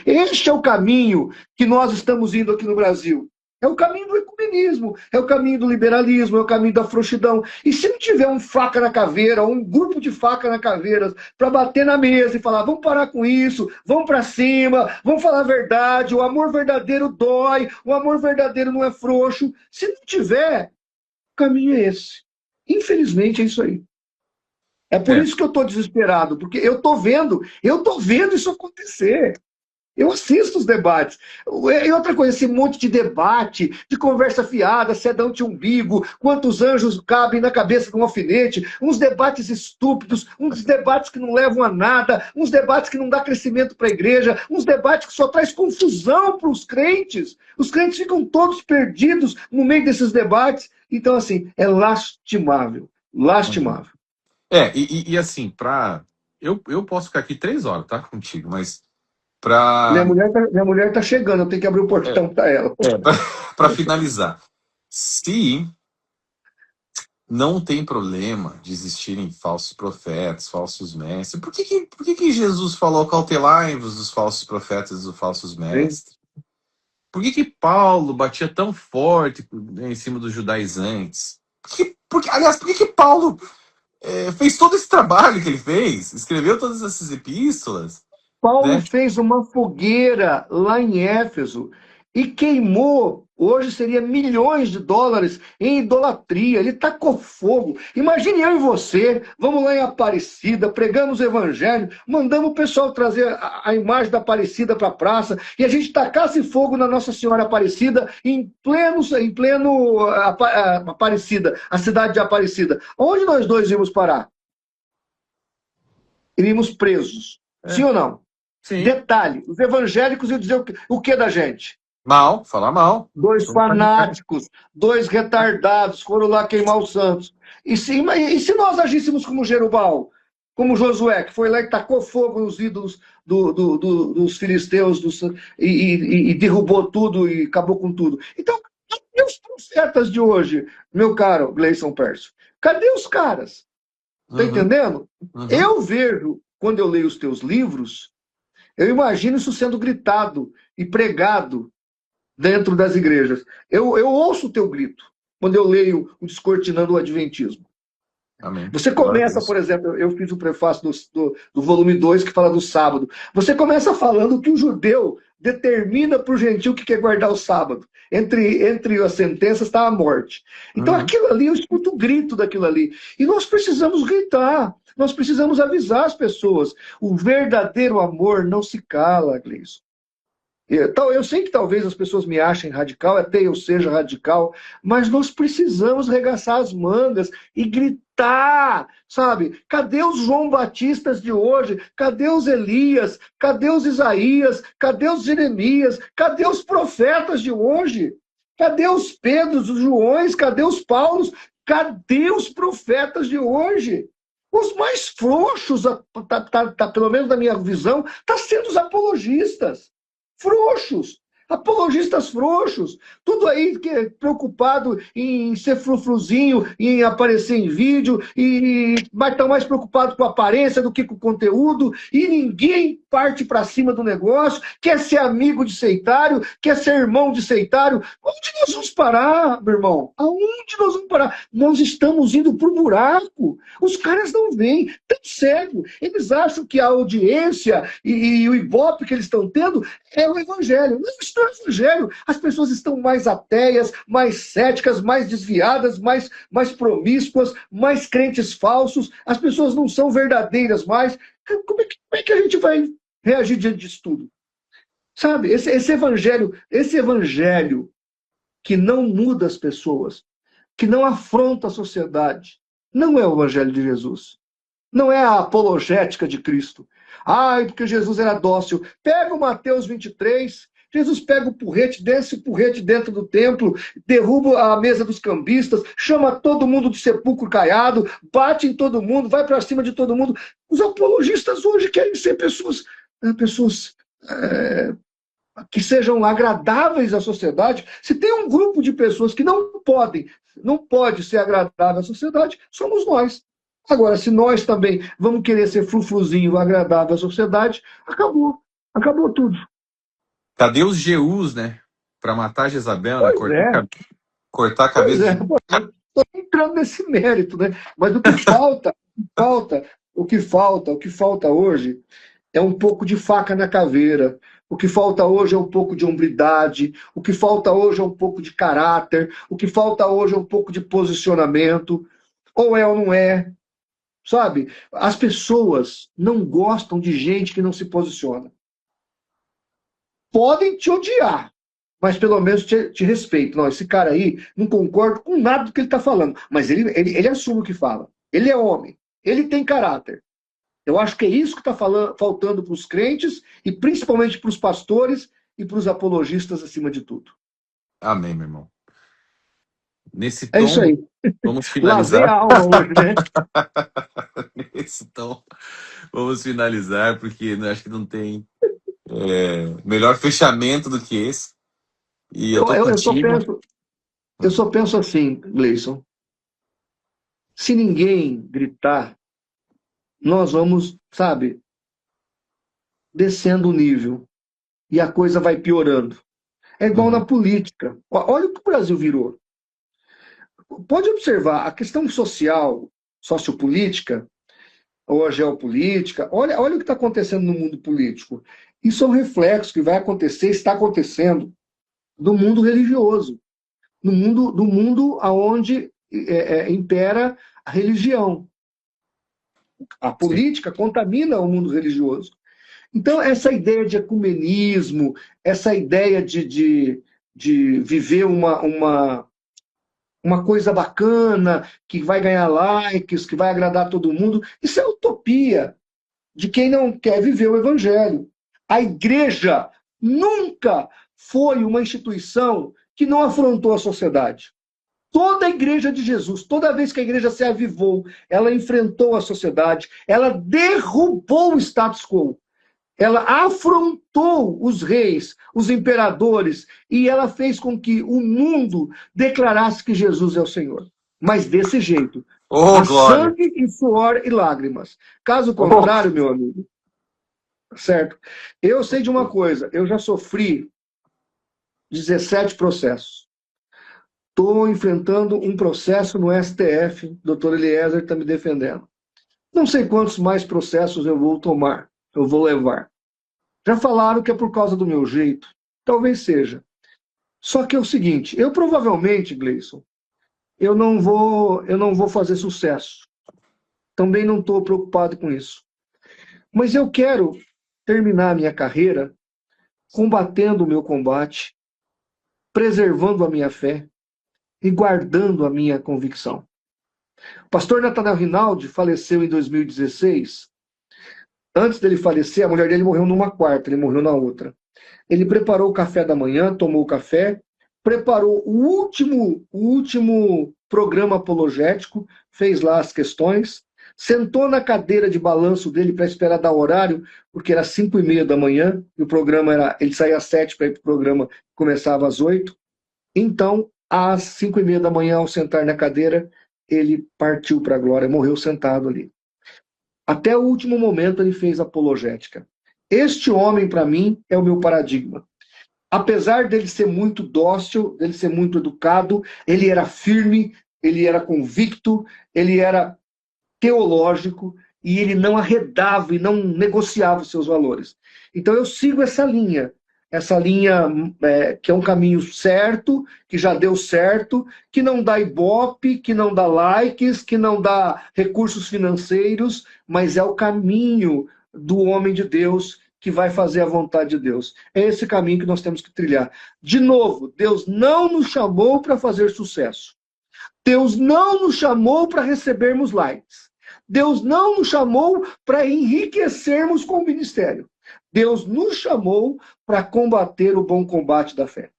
Este é o caminho que nós estamos indo aqui no Brasil. É o caminho do ecumenismo, é o caminho do liberalismo, é o caminho da frouxidão. E se não tiver um faca na caveira, um grupo de faca na caveira, para bater na mesa e falar, vamos parar com isso, vamos para cima, vamos falar a verdade, o amor verdadeiro dói, o amor verdadeiro não é frouxo. Se não tiver, o caminho é esse. Infelizmente é isso aí. É por É, isso que eu estou desesperado, porque eu estou vendo isso acontecer. Eu assisto os debates. E outra coisa, esse monte de debate, de conversa fiada, sedão de umbigo, quantos anjos cabem na cabeça de um alfinete, uns debates estúpidos, uns debates que não levam a nada, uns debates que não dão crescimento para a igreja, uns debates que só traz confusão para os crentes. Os crentes ficam todos perdidos no meio desses debates. Então, assim, é lastimável. uhum. Lastimável. E assim, eu posso ficar aqui 3 horas, tá? Contigo, mas para Minha mulher tá chegando, eu tenho que abrir o portão para ela. para finalizar, se não tem problema de existirem falsos profetas, falsos mestres. Por que Jesus falou cautelai-vos dos falsos profetas e dos falsos Hein? mestres? Por que Paulo batia tão forte, né, em cima dos judaizantes? Aliás, por que Paulo fez todo esse trabalho que ele fez? Escreveu todas essas epístolas, Paulo né? fez uma fogueira lá em Éfeso e queimou, hoje seria milhões de dólares em idolatria. Ele tacou fogo. Imagine eu e você, vamos lá em Aparecida, pregamos o evangelho, mandamos o pessoal trazer a imagem da Aparecida para a praça e a gente tacasse fogo na Nossa Senhora Aparecida em pleno Aparecida, a cidade de Aparecida. Onde nós dois íamos parar? Iríamos presos. Sim ou não? Sim. Detalhe, os evangélicos iam dizer o que da gente? Mal, falar mal. Dois fanáticos, dois retardados, foram lá queimar os santos. E se nós agíssemos como Jerubal, como Josué, que foi lá e tacou fogo nos ídolos dos filisteus e derrubou tudo e acabou com tudo? Então, cadê os profetas de hoje, meu caro Gleison Pércio? Cadê os caras? Tá entendendo? Eu vejo, quando eu leio os teus livros, eu imagino isso sendo gritado e pregado dentro das igrejas. Eu ouço o teu grito quando eu leio o Descortinando o Adventismo. Amém. Você começa, por exemplo, eu fiz o prefácio do volume 2 que fala do sábado. Você começa falando que o judeu determina para o gentil que quer guardar o sábado. Entre as sentenças está a morte. Então aquilo ali, eu escuto o grito daquilo ali. E nós precisamos gritar. Nós precisamos avisar as pessoas. O verdadeiro amor não se cala, Gleison. Então, eu sei que talvez as pessoas me achem radical, até eu seja radical, mas nós precisamos regaçar as mangas e gritar, sabe? Cadê os João Batistas de hoje? Cadê os Elias? Cadê os Isaías? Cadê os Jeremias? Cadê os profetas de hoje? Cadê os Pedros, os Joões? Cadê os Paulos? Cadê os profetas de hoje? Os mais frouxos, pelo menos na minha visão, tá sendo os apologistas. Frouxos, apologistas frouxos, tudo aí que é preocupado em ser frufruzinho, em aparecer em vídeo, mas estão mais preocupados com a aparência do que com o conteúdo, e ninguém parte para cima do negócio, quer ser amigo de sectário, quer ser irmão de sectário. Onde nós vamos parar, meu irmão? Aonde nós vamos parar? Nós estamos indo para o buraco. Os caras não veem, tão cego. Eles acham que a audiência e o ibope que eles estão tendo é o evangelho. Não, isso não é o evangelho. As pessoas estão mais ateias, mais céticas, mais desviadas, mais promíscuas, mais crentes falsos. As pessoas não são verdadeiras mais. Como é que a gente vai reagir diante disso tudo? Sabe, esse evangelho que não muda as pessoas, que não afronta a sociedade, não é o evangelho de Jesus. Não é a apologética de Cristo. Ai, porque Jesus era dócil. Pega o Mateus 23, Jesus pega o porrete, desce o porrete dentro do templo, derruba a mesa dos cambistas, chama todo mundo de sepulcro caiado, bate em todo mundo, vai para cima de todo mundo. Os apologistas hoje querem ser pessoas que sejam agradáveis à sociedade. Se tem um grupo de pessoas que não pode ser agradável à sociedade, somos nós. Agora, se nós também vamos querer ser frufruzinho, agradável à sociedade, acabou. Acabou tudo. Cadê os Jeus, né? Para matar Jezabel, né? Cortar a Pois cabeça. estou entrando nesse mérito, né? Mas o que falta hoje é um pouco de faca na caveira. O que falta hoje é um pouco de hombridade. O que falta hoje é um pouco de caráter. O que falta hoje é um pouco de posicionamento. Ou é ou não é. Sabe? As pessoas não gostam de gente que não se posiciona. Podem te odiar, mas pelo menos te respeitam. Não, esse cara aí, não concordo com nada do que ele está falando, mas ele assume o que fala. Ele é homem, ele tem caráter. Eu acho que é isso que está faltando para os crentes e principalmente para os pastores e para os apologistas acima de tudo. Amém, meu irmão. Nesse tom, é isso aí. Vamos finalizar. Lavei a alma hoje, né? Nesse tom, vamos finalizar, porque acho que não tem melhor fechamento do que esse. E eu só penso assim, Gleison. Se ninguém gritar, nós vamos, sabe, descendo o nível e a coisa vai piorando. É igual na política. Olha o que o Brasil virou. Pode observar, a questão social, sociopolítica, ou a geopolítica, olha o que está acontecendo no mundo político. Isso é um reflexo que vai acontecer, está acontecendo do mundo religioso, do mundo onde impera a religião. A política contamina o mundo religioso. Então, essa ideia de ecumenismo, essa ideia de viver uma coisa bacana, que vai ganhar likes, que vai agradar todo mundo, isso é utopia de quem não quer viver o evangelho. A igreja nunca foi uma instituição que não afrontou a sociedade. Toda a igreja de Jesus, toda vez que a igreja se avivou, ela enfrentou a sociedade, ela derrubou o status quo. Ela afrontou os reis, os imperadores, e ela fez com que o mundo declarasse que Jesus é o Senhor. Mas desse jeito, Oh, a glória! sangue e suor e lágrimas. Caso contrário, meu amigo, certo? Eu sei de uma coisa, eu já sofri 17 processos. Estou enfrentando um processo no STF, doutor Eliezer está me defendendo. Não sei quantos mais processos eu vou tomar, eu vou levar. Já falaram que é por causa do meu jeito. Talvez seja. Só que é o seguinte, eu provavelmente, Gleison, eu não vou fazer sucesso. Também não estou preocupado com isso. Mas eu quero terminar a minha carreira combatendo o meu combate, preservando a minha fé e guardando a minha convicção. O pastor Nathanael Rinaldi faleceu em 2016. Antes dele falecer, a mulher dele morreu numa quarta, ele morreu na outra. Ele preparou o café da manhã, tomou o café, preparou o último programa apologético, fez lá as questões, sentou na cadeira de balanço dele para esperar dar horário, porque era 5:30 da manhã, e o programa ele saía às 7 para ir para o programa, começava às 8. Então, às 5:30 da manhã, ao sentar na cadeira, ele partiu para a glória, morreu sentado ali. Até o último momento ele fez apologética. Este homem, para mim, é o meu paradigma. Apesar dele ser muito dócil, dele ser muito educado, ele era firme, ele era convicto, ele era teológico e ele não arredava e não negociava os seus valores. Então eu sigo essa linha que é um caminho certo, que já deu certo, que não dá ibope, que não dá likes, que não dá recursos financeiros, mas é o caminho do homem de Deus que vai fazer a vontade de Deus. É esse caminho que nós temos que trilhar. De novo, Deus não nos chamou para fazer sucesso. Deus não nos chamou para recebermos likes. Deus não nos chamou para enriquecermos com o ministério. Deus nos chamou para combater o bom combate da fé.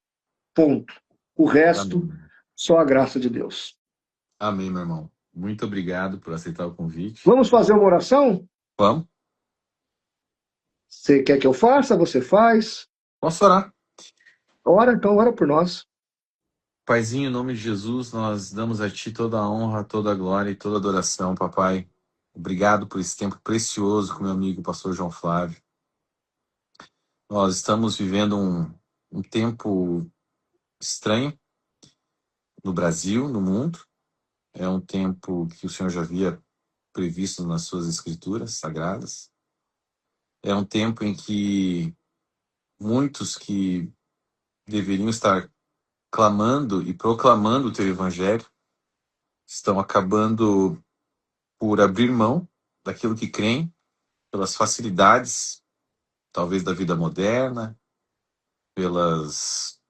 Ponto. O resto, Amém. só a graça de Deus. Amém, meu irmão. Muito obrigado por aceitar o convite. Vamos fazer uma oração? Vamos? Você quer que eu faça? Você faz? Posso orar? Ora, então, ora por nós. Paizinho, em nome de Jesus, nós damos a Ti toda a honra, toda a glória e toda a adoração, papai. Obrigado por esse tempo precioso com meu amigo, pastor João Flávio. Nós estamos vivendo um tempo estranho no Brasil, no mundo. É um tempo que o Senhor já havia previsto nas suas escrituras sagradas. É um tempo em que muitos que deveriam estar clamando e proclamando o Teu Evangelho estão acabando por abrir mão daquilo que creem, pelas facilidades, talvez da vida moderna, pelas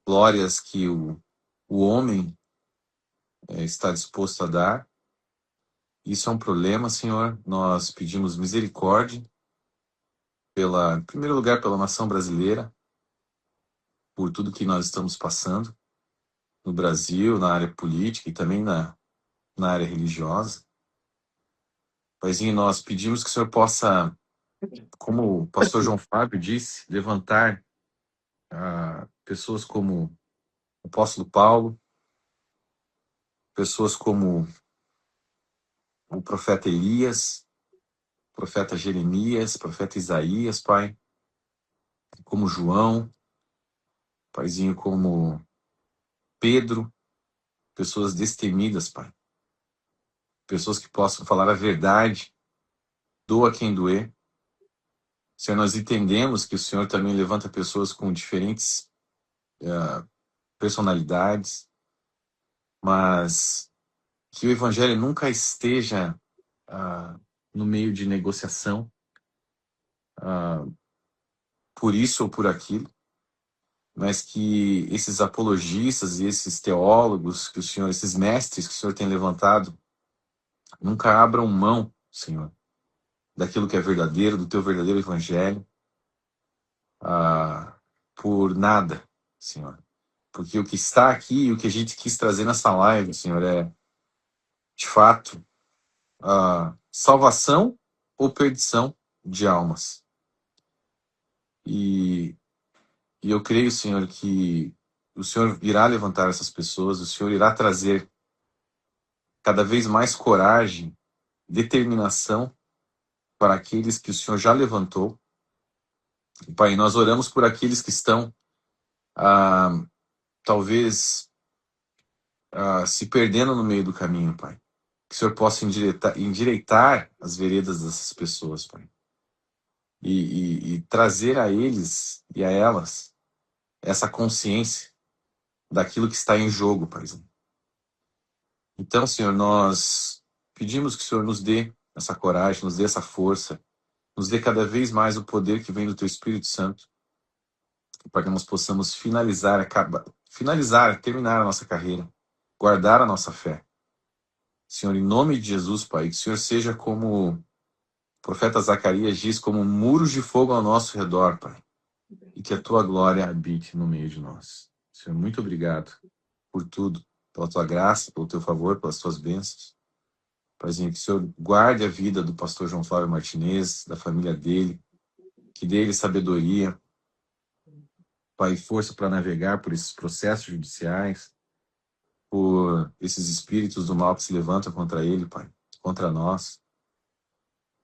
glórias que o homem está disposto a dar. Isso é um problema, Senhor. Nós pedimos misericórdia, em primeiro lugar, pela nação brasileira, por tudo que nós estamos passando no Brasil, na área política e também na área religiosa. Paizinho, nós pedimos que o Senhor possa, como o pastor João Fábio disse, levantar pessoas como o apóstolo Paulo, pessoas como o profeta Elias, o profeta Jeremias, o profeta Isaías, Pai, como João, Paizinho, como Pedro, pessoas destemidas, Pai, pessoas que possam falar a verdade, doa quem doer. Senhor, nós entendemos que o Senhor também levanta pessoas com diferentes personalidades, mas que o Evangelho nunca esteja no meio de negociação, por isso ou por aquilo, mas que esses apologistas e esses teólogos que o Senhor, esses mestres que o Senhor tem levantado, nunca abram mão, Senhor, daquilo que é verdadeiro, do teu verdadeiro Evangelho, por nada, Senhor. Porque o que está aqui e o que a gente quis trazer nessa live, Senhor, é, de fato, salvação ou perdição de almas. E eu creio, Senhor, que o Senhor irá levantar essas pessoas, o Senhor irá trazer cada vez mais coragem, determinação para aqueles que o Senhor já levantou. Pai, nós oramos por aqueles que estão, talvez, se perdendo no meio do caminho, Pai. Que o Senhor possa endireitar as veredas dessas pessoas, Pai. E trazer a eles e a elas essa consciência daquilo que está em jogo, Pai. Então, Senhor, nós pedimos que o Senhor nos dê essa coragem, nos dê essa força, nos dê cada vez mais o poder que vem do Teu Espírito Santo, para que nós possamos terminar a nossa carreira, guardar a nossa fé. Senhor, em nome de Jesus, Pai, que o Senhor seja como o profeta Zacarias diz, como muros de fogo ao nosso redor, Pai, e que a Tua glória habite no meio de nós. Senhor, muito obrigado por tudo, pela Tua graça, pelo Teu favor, pelas Tuas bênçãos. Paizinho, que o Senhor guarde a vida do pastor João Flávio Martinez, da família dele, que dê ele sabedoria, Pai, força para navegar por esses processos judiciais, por esses espíritos do mal que se levantam contra ele, Pai, contra nós.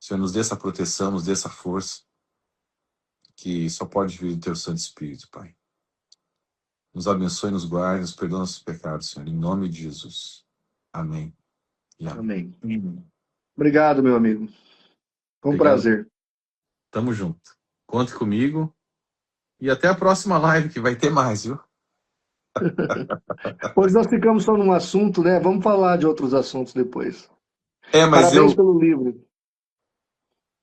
Senhor, nos dê essa proteção, nos dê essa força, que só pode vir do Teu Santo Espírito, Pai. Nos abençoe, nos guarde, nos perdoa nossos pecados, Senhor, em nome de Jesus. Amém. E amém. Amém. Obrigado, meu amigo. Foi um Obrigado. prazer. Tamo junto. Conte comigo. E até a próxima live, que vai ter mais, viu? Hoje nós ficamos só num assunto, né? Vamos falar de outros assuntos depois. Mas Parabéns pelo livro.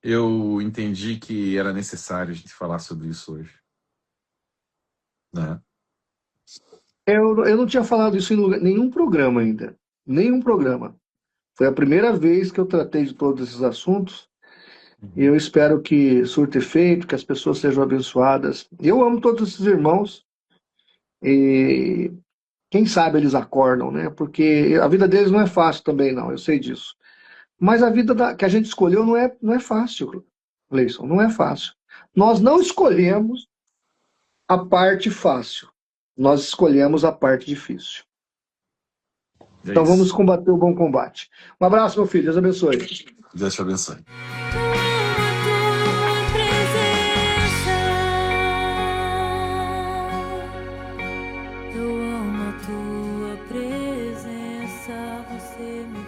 eu entendi que era necessário a gente falar sobre isso hoje. Né? Eu não tinha falado isso em nenhum programa ainda. Nenhum programa. Foi a primeira vez que eu tratei de todos esses assuntos. E eu espero que surta efeito, que as pessoas sejam abençoadas. Eu amo todos esses irmãos. E quem sabe eles acordam, né? Porque a vida deles não é fácil também, não. Eu sei disso. Mas a vida que a gente escolheu não é fácil, Leison. Não é fácil. Nós não escolhemos a parte fácil. Nós escolhemos a parte difícil. Então vamos combater o bom combate. Um abraço, meu filho. Deus abençoe. Deus te abençoe. Eu amo a tua presença, você me